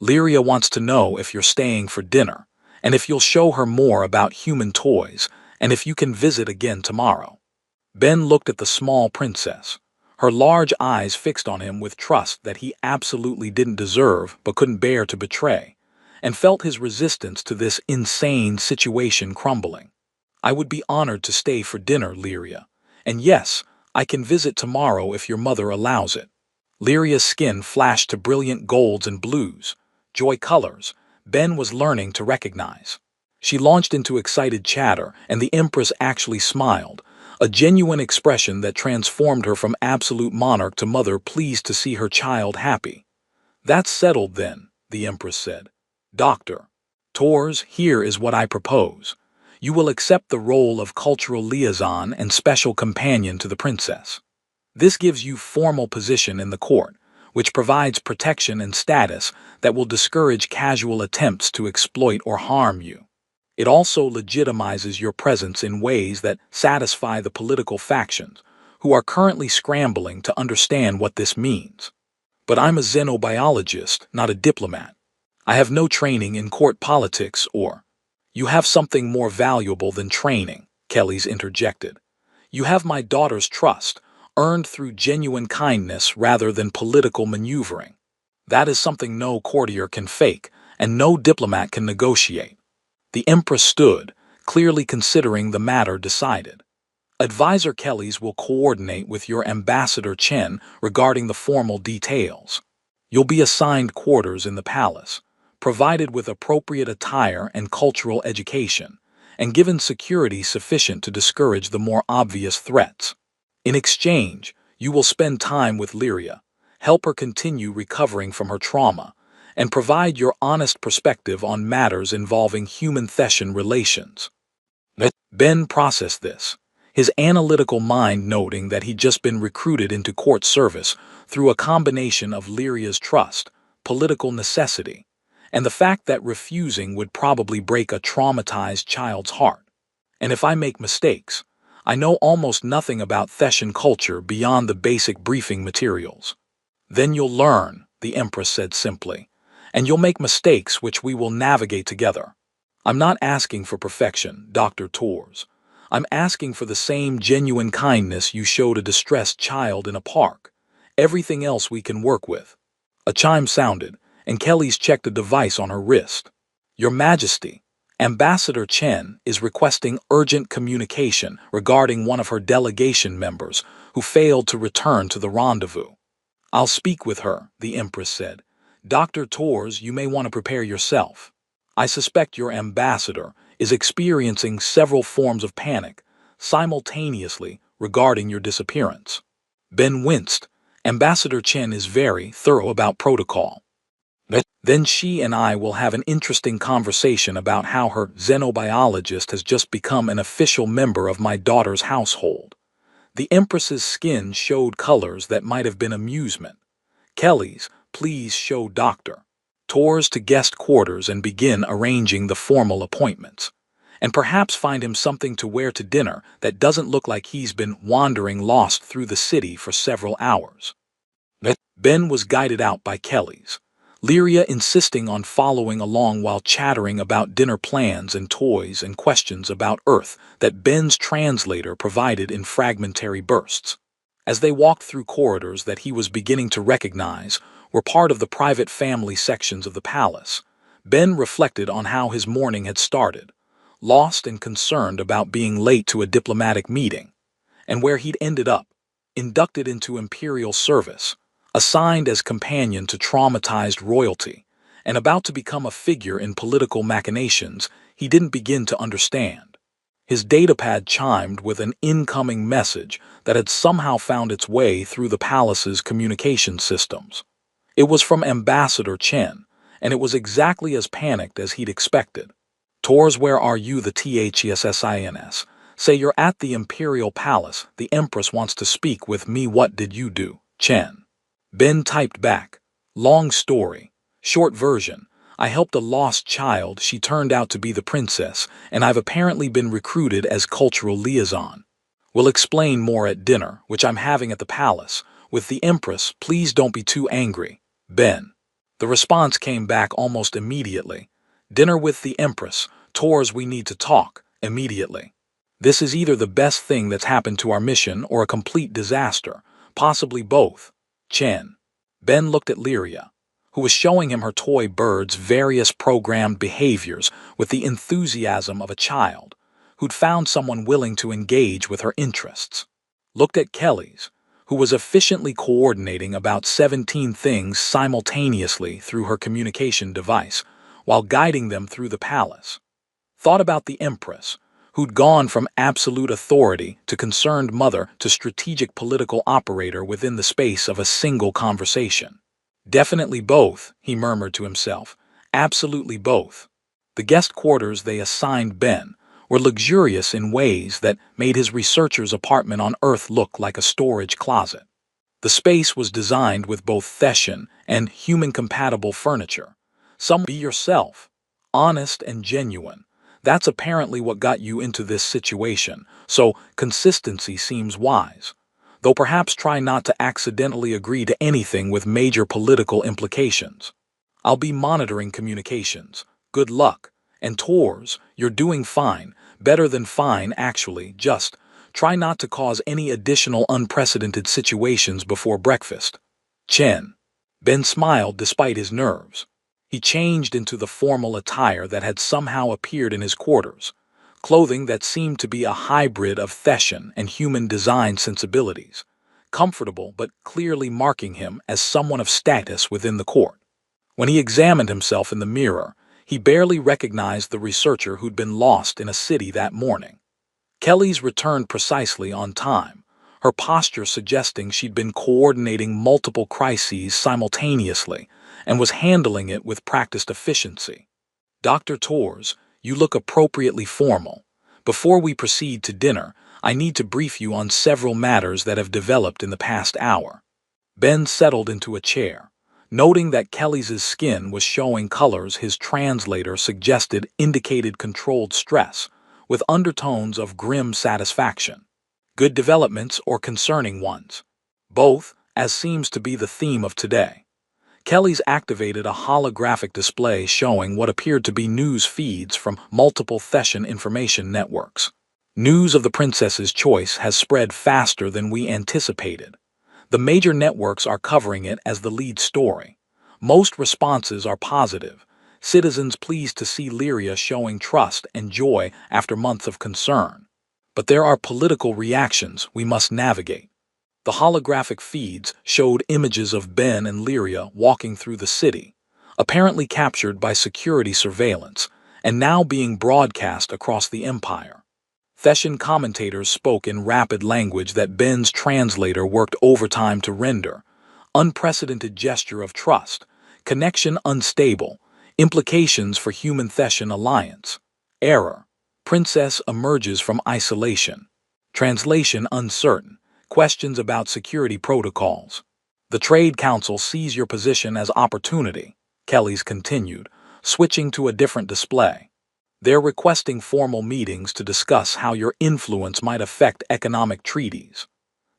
Lyria wants to know if you're staying for dinner, and if you'll show her more about human toys, and if you can visit again tomorrow. Ben looked at the small princess, her large eyes fixed on him with trust that he absolutely didn't deserve but couldn't bear to betray, and felt his resistance to this insane situation crumbling. I would be honored to stay for dinner, Lyria, and yes, I can visit tomorrow if your mother allows it. Lyria's skin flashed to brilliant golds and blues, joy colors Ben was learning to recognize. She launched into excited chatter, and the Empress actually smiled, a genuine expression that transformed her from absolute monarch to mother pleased to see her child happy. That's settled then, the Empress said. Doctor Tors, here is what I propose. You will accept the role of cultural liaison and special companion to the princess. This gives you formal position in the court, which provides protection and status that will discourage casual attempts to exploit or harm you. It also legitimizes your presence in ways that satisfy the political factions, who are currently scrambling to understand what this means. But I'm a xenobiologist, not a diplomat. I have no training in court politics or— You have something more valuable than training, Kelly's interjected. You have my daughter's trust, earned through genuine kindness rather than political maneuvering. That is something no courtier can fake, and no diplomat can negotiate. The Empress stood, clearly considering the matter decided. Advisor Kelly's will coordinate with your Ambassador Chen regarding the formal details. You'll be assigned quarters in the palace, provided with appropriate attire and cultural education, and given security sufficient to discourage the more obvious threats. In exchange, you will spend time with Lyria, help her continue recovering from her trauma, and provide your honest perspective on matters involving human-Theshan relations. Ben processed this, his analytical mind noting that he'd just been recruited into court service through a combination of Lyria's trust, political necessity, and the fact that refusing would probably break a traumatized child's heart. And if I make mistakes, I know almost nothing about Theshan culture beyond the basic briefing materials. Then you'll learn, the Empress said simply, and you'll make mistakes which we will navigate together. I'm not asking for perfection, Dr. Tors. I'm asking for the same genuine kindness you showed a distressed child in a park. Everything else we can work with. A chime sounded, and Kelly's checked a device on her wrist. Your Majesty, Ambassador Chen is requesting urgent communication regarding one of her delegation members who failed to return to the rendezvous. I'll speak with her, the Empress said. Dr. Tors, you may want to prepare yourself. I suspect your ambassador is experiencing several forms of panic simultaneously regarding your disappearance. Ben winced. Ambassador Chen is very thorough about protocol. Then she and I will have an interesting conversation about how her xenobiologist has just become an official member of my daughter's household. The Empress's skin showed colors that might have been amusement. Kelly's, please show Dr. Tors to guest quarters and begin arranging the formal appointments. And perhaps find him something to wear to dinner that doesn't look like he's been wandering lost through the city for several hours. Ben was guided out by Kelly's. Lyria insisting on following along while chattering about dinner plans and toys and questions about Earth that Ben's translator provided in fragmentary bursts. As they walked through corridors that he was beginning to recognize were part of the private family sections of the palace, Ben reflected on how his morning had started, lost and concerned about being late to a diplomatic meeting, and where he'd ended up, inducted into imperial service, assigned as companion to traumatized royalty, and about to become a figure in political machinations he didn't begin to understand. His datapad chimed with an incoming message that had somehow found its way through the palace's communication systems. It was from Ambassador Chen, and it was exactly as panicked as he'd expected. "Tors, where are you? The THESSINS. Say you're at the Imperial Palace. The Empress wants to speak with me. What did you do, Chen?" Ben typed back. "Long story. Short version. I helped a lost child. She turned out to be the princess, and I've apparently been recruited as cultural liaison. We'll explain more at dinner, which I'm having at the palace, with the Empress. Please don't be too angry, Ben." The response came back almost immediately. "Dinner with the Empress. Tors, we need to talk, immediately. This is either the best thing that's happened to our mission or a complete disaster, possibly both. Chen." Ben looked at Lyria, who was showing him her toy bird's various programmed behaviors with the enthusiasm of a child who'd found someone willing to engage with her interests. Looked at Kelly's, who was efficiently coordinating about 17 things simultaneously through her communication device while guiding them through the palace. Thought about the Empress, who'd gone from absolute authority to concerned mother to strategic political operator within the space of a single conversation. "Definitely both," he murmured to himself. "Absolutely both." The guest quarters they assigned Ben were luxurious in ways that made his researcher's apartment on Earth look like a storage closet. The space was designed with both Thessian and human-compatible furniture. Be yourself, honest and genuine. That's apparently what got you into this situation, so consistency seems wise. Though perhaps try not to accidentally agree to anything with major political implications. I'll be monitoring communications. Good luck. And Tors, you're doing fine, better than fine actually, just try not to cause any additional unprecedented situations before breakfast. Chen. Ben smiled despite his nerves. He changed into the formal attire that had somehow appeared in his quarters, clothing that seemed to be a hybrid of Thessian and human design sensibilities, comfortable but clearly marking him as someone of status within the court. When he examined himself in the mirror, he barely recognized the researcher who'd been lost in a city that morning. Kelly's returned precisely on time, her posture suggesting she'd been coordinating multiple crises simultaneously and was handling it with practiced efficiency. "Dr. Tors, you look appropriately formal. Before we proceed to dinner, I need to brief you on several matters that have developed in the past hour." Ben settled into a chair, noting that Kelly's skin was showing colors his translator suggested indicated controlled stress, with undertones of grim satisfaction. Good developments or concerning ones? Both, as seems to be the theme of today. Kelly's activated a holographic display showing what appeared to be news feeds from multiple Thessian information networks. "News of the princess's choice has spread faster than we anticipated. The major networks are covering it as the lead story. Most responses are positive. Citizens pleased to see Lyria showing trust and joy after months of concern. But there are political reactions we must navigate." The holographic feeds showed images of Ben and Lyria walking through the city, apparently captured by security surveillance, and now being broadcast across the empire. Thessian commentators spoke in rapid language that Ben's translator worked overtime to render. Unprecedented gesture of trust, connection unstable, implications for human Thessian alliance. Error. Princess emerges from isolation. Translation uncertain. Questions about security protocols. "The Trade Council sees your position as opportunity," Kelly's continued, switching to a different display. "They're requesting formal meetings to discuss how your influence might affect economic treaties.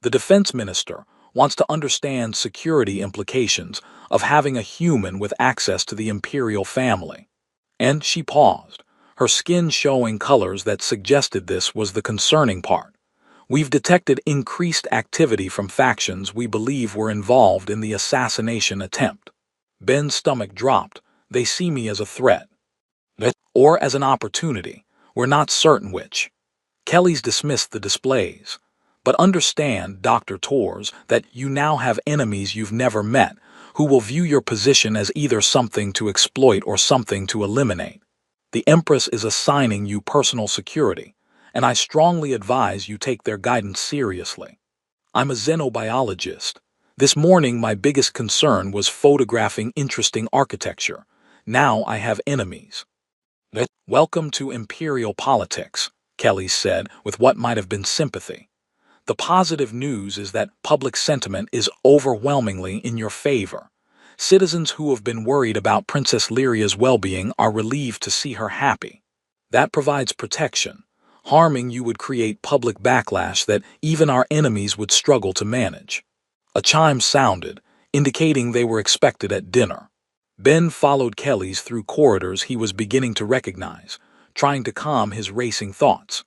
The defense minister, wants to understand security implications of having a human with access to the imperial family. And she paused, her skin showing colors that suggested this was the concerning part. We've detected increased activity from factions we believe were involved in the assassination attempt. Ben's stomach dropped. They see me as a threat. Or as an opportunity. We're not certain which. Kelly's dismissed the displays. But understand, Dr. Torres, that you now have enemies you've never met, who will view your position as either something to exploit or something to eliminate. The Empress is assigning you personal security, and I strongly advise you take their guidance seriously. I'm a xenobiologist. This morning my biggest concern was photographing interesting architecture. Now I have enemies. Welcome to imperial politics, Kelly said with what might have been sympathy. The positive news is that public sentiment is overwhelmingly in your favor. Citizens who have been worried about Princess Lyria's well-being are relieved to see her happy. That provides protection. Harming you would create public backlash that even our enemies would struggle to manage. A chime sounded, indicating they were expected at dinner. Ben followed Kelly's through corridors he was beginning to recognize, trying to calm his racing thoughts.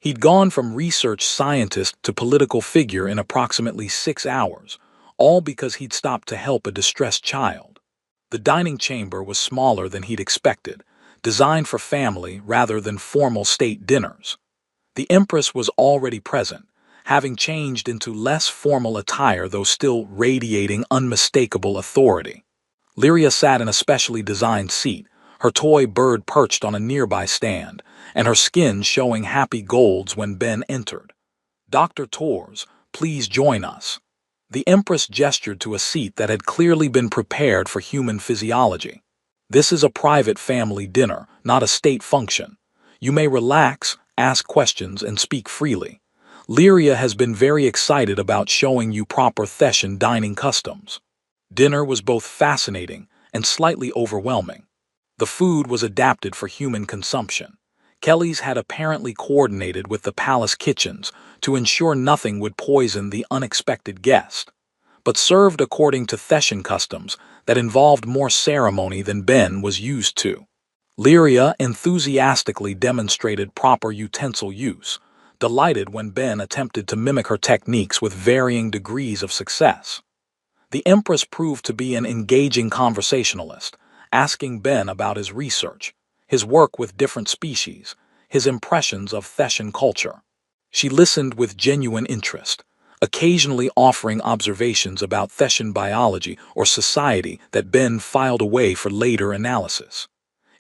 He'd gone from research scientist to political figure in approximately 6 hours, all because he'd stopped to help a distressed child. The dining chamber was smaller than he'd expected, designed for family rather than formal state dinners. The Empress was already present, having changed into less formal attire though still radiating unmistakable authority. Lyria sat in a specially designed seat, her toy bird perched on a nearby stand, and her skin showing happy golds when Ben entered. Dr. Torres, please join us. The Empress gestured to a seat that had clearly been prepared for human physiology. This is a private family dinner, not a state function. You may relax, ask questions, and speak freely. Lyria has been very excited about showing you proper Thessian dining customs. Dinner was both fascinating and slightly overwhelming. The food was adapted for human consumption. Kelly's had apparently coordinated with the palace kitchens to ensure nothing would poison the unexpected guest, but served according to Thessian customs that involved more ceremony than Ben was used to. Lyria enthusiastically demonstrated proper utensil use, delighted when Ben attempted to mimic her techniques with varying degrees of success. The Empress proved to be an engaging conversationalist, asking Ben about his research, his work with different species, his impressions of Thessian culture. She listened with genuine interest, occasionally offering observations about Thessian biology or society that Ben filed away for later analysis.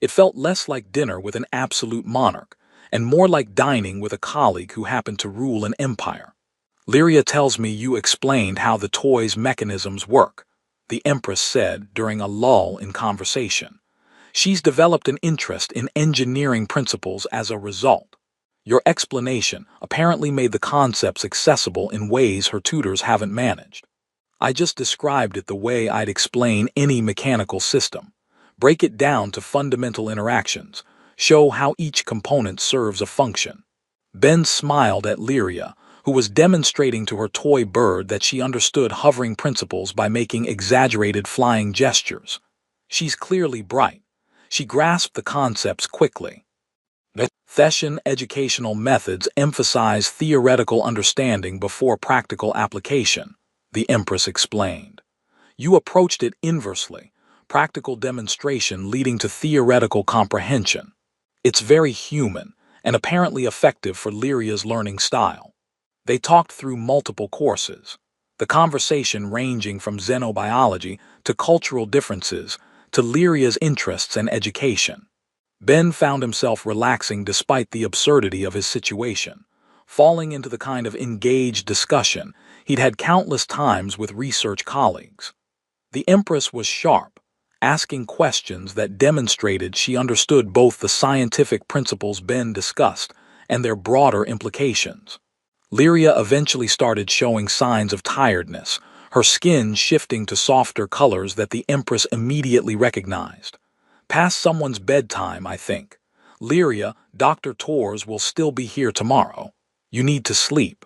It felt less like dinner with an absolute monarch, and more like dining with a colleague who happened to rule an empire. Lyria tells me you explained how the toy's mechanisms work, the Empress said during a lull in conversation. She's developed an interest in engineering principles as a result. Your explanation apparently made the concepts accessible in ways her tutors haven't managed. I just described it the way I'd explain any mechanical system. Break it down to fundamental interactions, show how each component serves a function. Ben smiled at Lyria, who was demonstrating to her toy bird that she understood hovering principles by making exaggerated flying gestures. She's clearly bright. She grasped the concepts quickly. Thessian educational methods emphasize theoretical understanding before practical application, the Empress explained. You approached it inversely, practical demonstration leading to theoretical comprehension. It's very human and apparently effective for Lyria's learning style. They talked through multiple courses, the conversation ranging from xenobiology to cultural differences to Lyria's interests and education. Ben found himself relaxing despite the absurdity of his situation, falling into the kind of engaged discussion he'd had countless times with research colleagues. The Empress was sharp, asking questions that demonstrated she understood both the scientific principles Ben discussed and their broader implications. Lyria eventually started showing signs of tiredness, her skin shifting to softer colors that the Empress immediately recognized. Past someone's bedtime, I think. Lyria, Dr. Torres will still be here tomorrow. You need to sleep.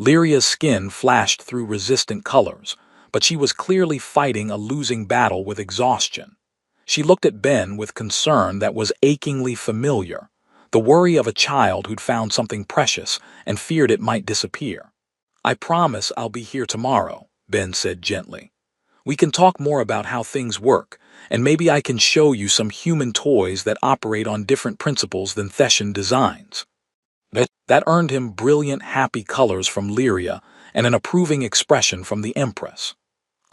Lyria's skin flashed through resistant colors, but she was clearly fighting a losing battle with exhaustion. She looked at Ben with concern that was achingly familiar, the worry of a child who'd found something precious and feared it might disappear. "I promise I'll be here tomorrow," Ben said gently. "We can talk more about how things work, and maybe I can show you some human toys that operate on different principles than Theshan designs." That earned him brilliant, happy colors from Lyria and an approving expression from the Empress.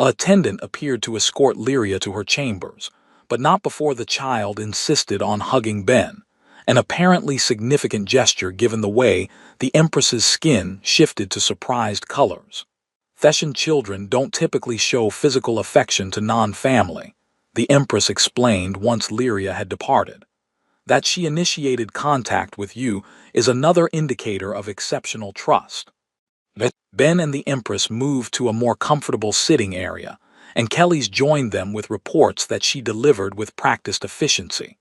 A attendant appeared to escort Lyria to her chambers, but not before the child insisted on hugging Ben, an apparently significant gesture given the way the Empress's skin shifted to surprised colors. Theshan children don't typically show physical affection to non-family, the Empress explained once Lyria had departed. That she initiated contact with you is another indicator of exceptional trust. Ben and the Empress moved to a more comfortable sitting area, and Kelly's joined them with reports that she delivered with practiced efficiency.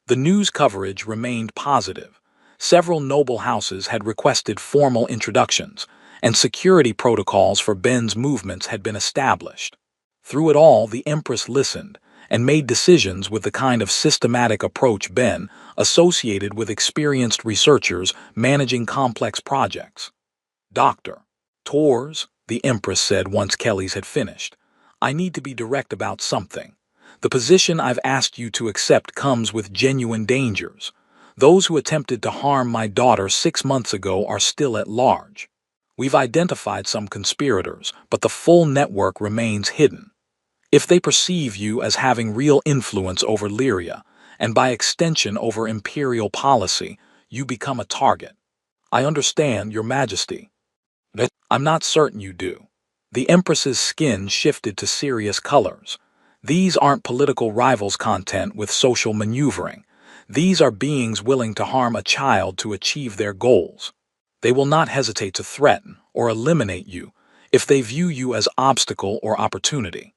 The news coverage remained positive. Several noble houses had requested formal introductions, and security protocols for Ben's movements had been established. Through it all, the Empress listened and made decisions with the kind of systematic approach Ben associated with experienced researchers managing complex projects. "Dr. Tors," the Empress said once Kelly's had finished, "I need to be direct about something. The position I've asked you to accept comes with genuine dangers. Those who attempted to harm my daughter 6 months ago are still at large. We've identified some conspirators, but the full network remains hidden. If they perceive you as having real influence over Lyria, and by extension over imperial policy, you become a target. I understand, Your Majesty." "I'm not certain you do." The Empress's skin shifted to serious colors. "These aren't political rivals content with social maneuvering. These are beings willing to harm a child to achieve their goals. They will not hesitate to threaten or eliminate you if they view you as obstacle or opportunity."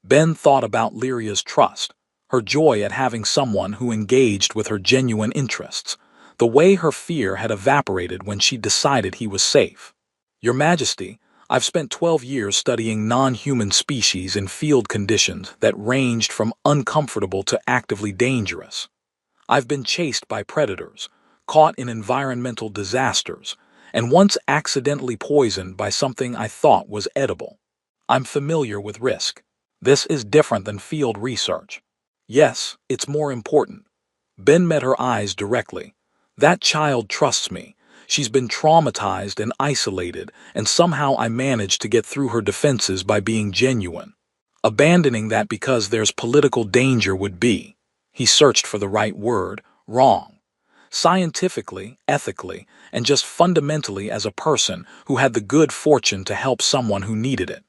Ben thought about Lyria's trust, her joy at having someone who engaged with her genuine interests, the way her fear had evaporated when she decided he was safe. "Your Majesty, I've spent 12 years studying non-human species in field conditions that ranged from uncomfortable to actively dangerous. I've been chased by predators, caught in environmental disasters, and once accidentally poisoned by something I thought was edible. I'm familiar with risk. This is different than field research. Yes, it's more important." Ben met her eyes directly. "That child trusts me. She's been traumatized and isolated, and somehow I managed to get through her defenses by being genuine. Abandoning that because there's political danger would be," he searched for the right word, "wrong. Scientifically, ethically, and just fundamentally as a person who had the good fortune to help someone who needed it."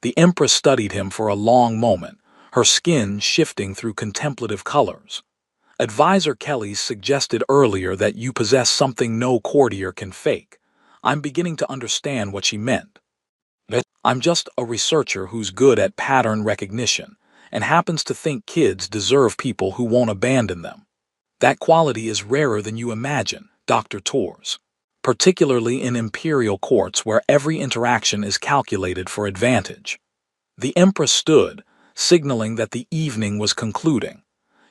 The Empress studied him for a long moment, her skin shifting through contemplative colors. "Advisor Kelly's suggested earlier that you possess something no courtier can fake. I'm beginning to understand what she meant. I'm just a researcher who's good at pattern recognition and happens to think kids deserve people who won't abandon them. That quality is rarer than you imagine, Dr. Tors, particularly in imperial courts where every interaction is calculated for advantage." The Empress stood, signaling that the evening was concluding.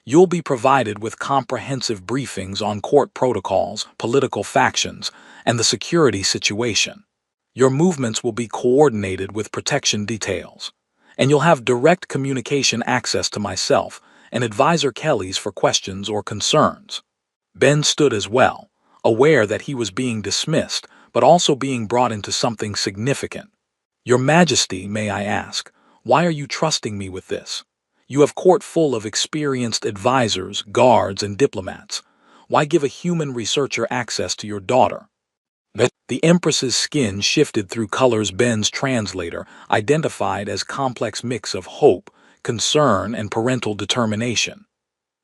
"You'll be provided with comprehensive briefings on court protocols, political factions, and the security situation. Your movements will be coordinated with protection details, and you'll have direct communication access to myself and Advisor Kelly's for questions or concerns." Ben stood as well, aware that he was being dismissed, but also being brought into something significant. "Your Majesty, may I ask, why are you trusting me with this? You have court full of experienced advisors, guards, and diplomats. Why give a human researcher access to your daughter?" The Empress's skin shifted through colors Ben's translator identified as complex mix of hope, concern, and parental determination.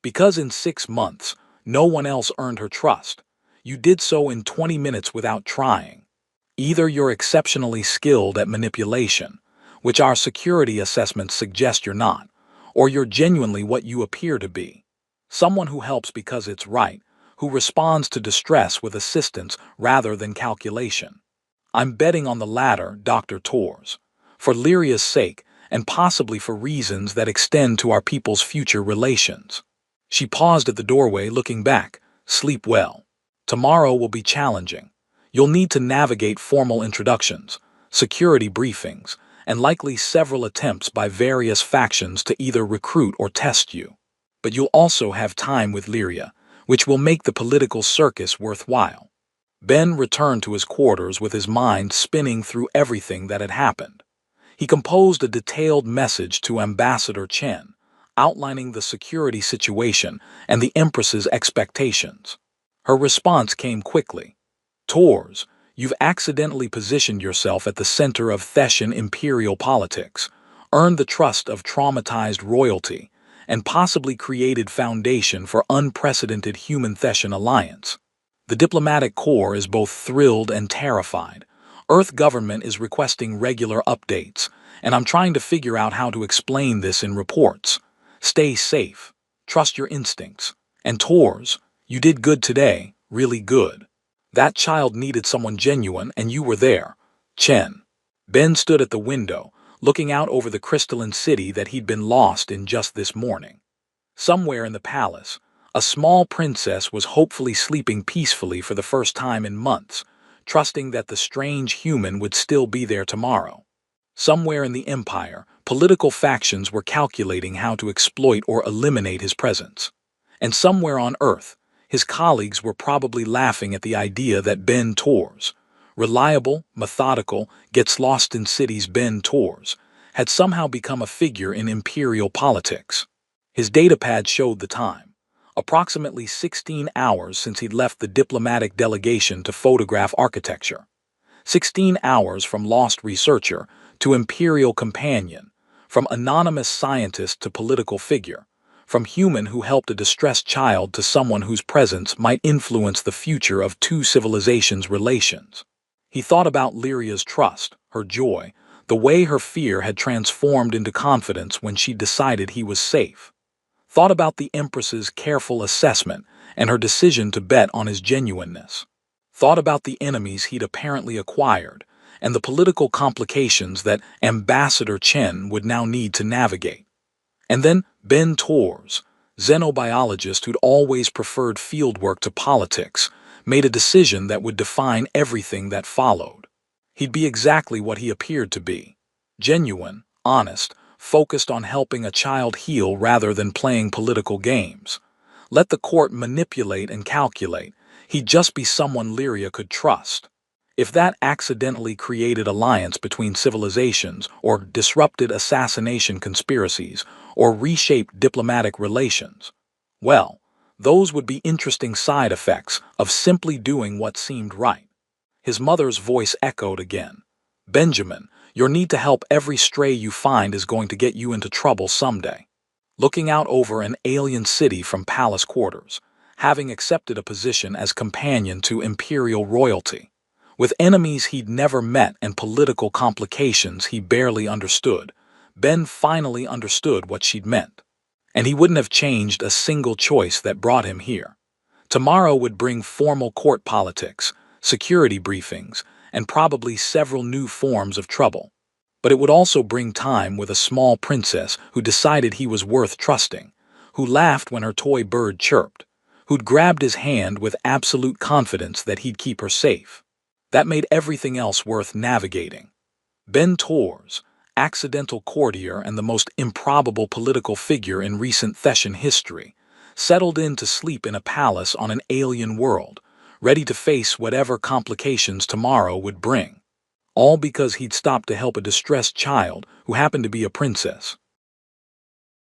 "Because in 6 months, no one else earned her trust. You did so in 20 minutes without trying. Either you're exceptionally skilled at manipulation, which our security assessments suggest you're not, or you're genuinely what you appear to be. Someone who helps because it's right, who responds to distress with assistance rather than calculation." I'm betting on the latter, Dr. Tors. For Lyria's sake, and possibly for reasons that extend to our people's future relations. She paused at the doorway, looking back. Sleep well. Tomorrow will be challenging. You'll need to navigate formal introductions, security briefings, and likely several attempts by various factions to either recruit or test you. But you'll also have time with Lyria, which will make the political circus worthwhile. Ben returned to his quarters with his mind spinning through everything that had happened. He composed a detailed message to Ambassador Chen, outlining the security situation and the Empress's expectations. Her response came quickly. Tors, you've accidentally positioned yourself at the center of Theshan imperial politics, earned the trust of traumatized royalty, and possibly created foundation for unprecedented human-Theshan alliance. The diplomatic corps is both thrilled and terrified. Earth government is requesting regular updates, and I'm trying to figure out how to explain this in reports. Stay safe. Trust your instincts. And Tors, you did good today, really good. That child needed someone genuine, and you were there. Chen. Ben stood at the window, looking out over the crystalline city that he'd been lost in just this morning. Somewhere in the palace, a small princess was hopefully sleeping peacefully for the first time in months, trusting that the strange human would still be there tomorrow. Somewhere in the empire, political factions were calculating how to exploit or eliminate his presence. And somewhere on Earth, his colleagues were probably laughing at the idea that Ben Tors, reliable, methodical, gets lost in cities Ben Tors, had somehow become a figure in imperial politics. His datapad showed the time. Approximately 16 hours since he'd left the diplomatic delegation to photograph architecture. 16 hours from lost researcher to imperial companion, from anonymous scientist to political figure, from human who helped a distressed child to someone whose presence might influence the future of two civilizations' relations. He thought about Lyria's trust, her joy, the way her fear had transformed into confidence when she decided he was safe. Thought about the Empress's careful assessment and her decision to bet on his genuineness. Thought about the enemies he'd apparently acquired and the political complications that Ambassador Chen would now need to navigate. And then Ben Tors, xenobiologist who'd always preferred fieldwork to politics, made a decision that would define everything that followed. He'd be exactly what he appeared to be. Genuine, honest, focused on helping a child heal rather than playing political games. Let the court manipulate and calculate. He'd just be someone Lyria could trust. If that accidentally created alliance between civilizations, or disrupted assassination conspiracies, or reshaped diplomatic relations, well, those would be interesting side effects of simply doing what seemed right. His mother's voice echoed again. Benjamin, your need to help every stray you find is going to get you into trouble someday. Looking out over an alien city from palace quarters, having accepted a position as companion to imperial royalty, with enemies he'd never met and political complications he barely understood, Ben finally understood what she'd meant. And he wouldn't have changed a single choice that brought him here. Tomorrow would bring formal court politics, security briefings, and probably several new forms of trouble. But it would also bring time with a small princess who decided he was worth trusting, who laughed when her toy bird chirped, who'd grabbed his hand with absolute confidence that he'd keep her safe. That made everything else worth navigating. Ben Tors, accidental courtier and the most improbable political figure in recent Theshan history, settled in to sleep in a palace on an alien world, ready to face whatever complications tomorrow would bring. All because he'd stopped to help a distressed child who happened to be a princess.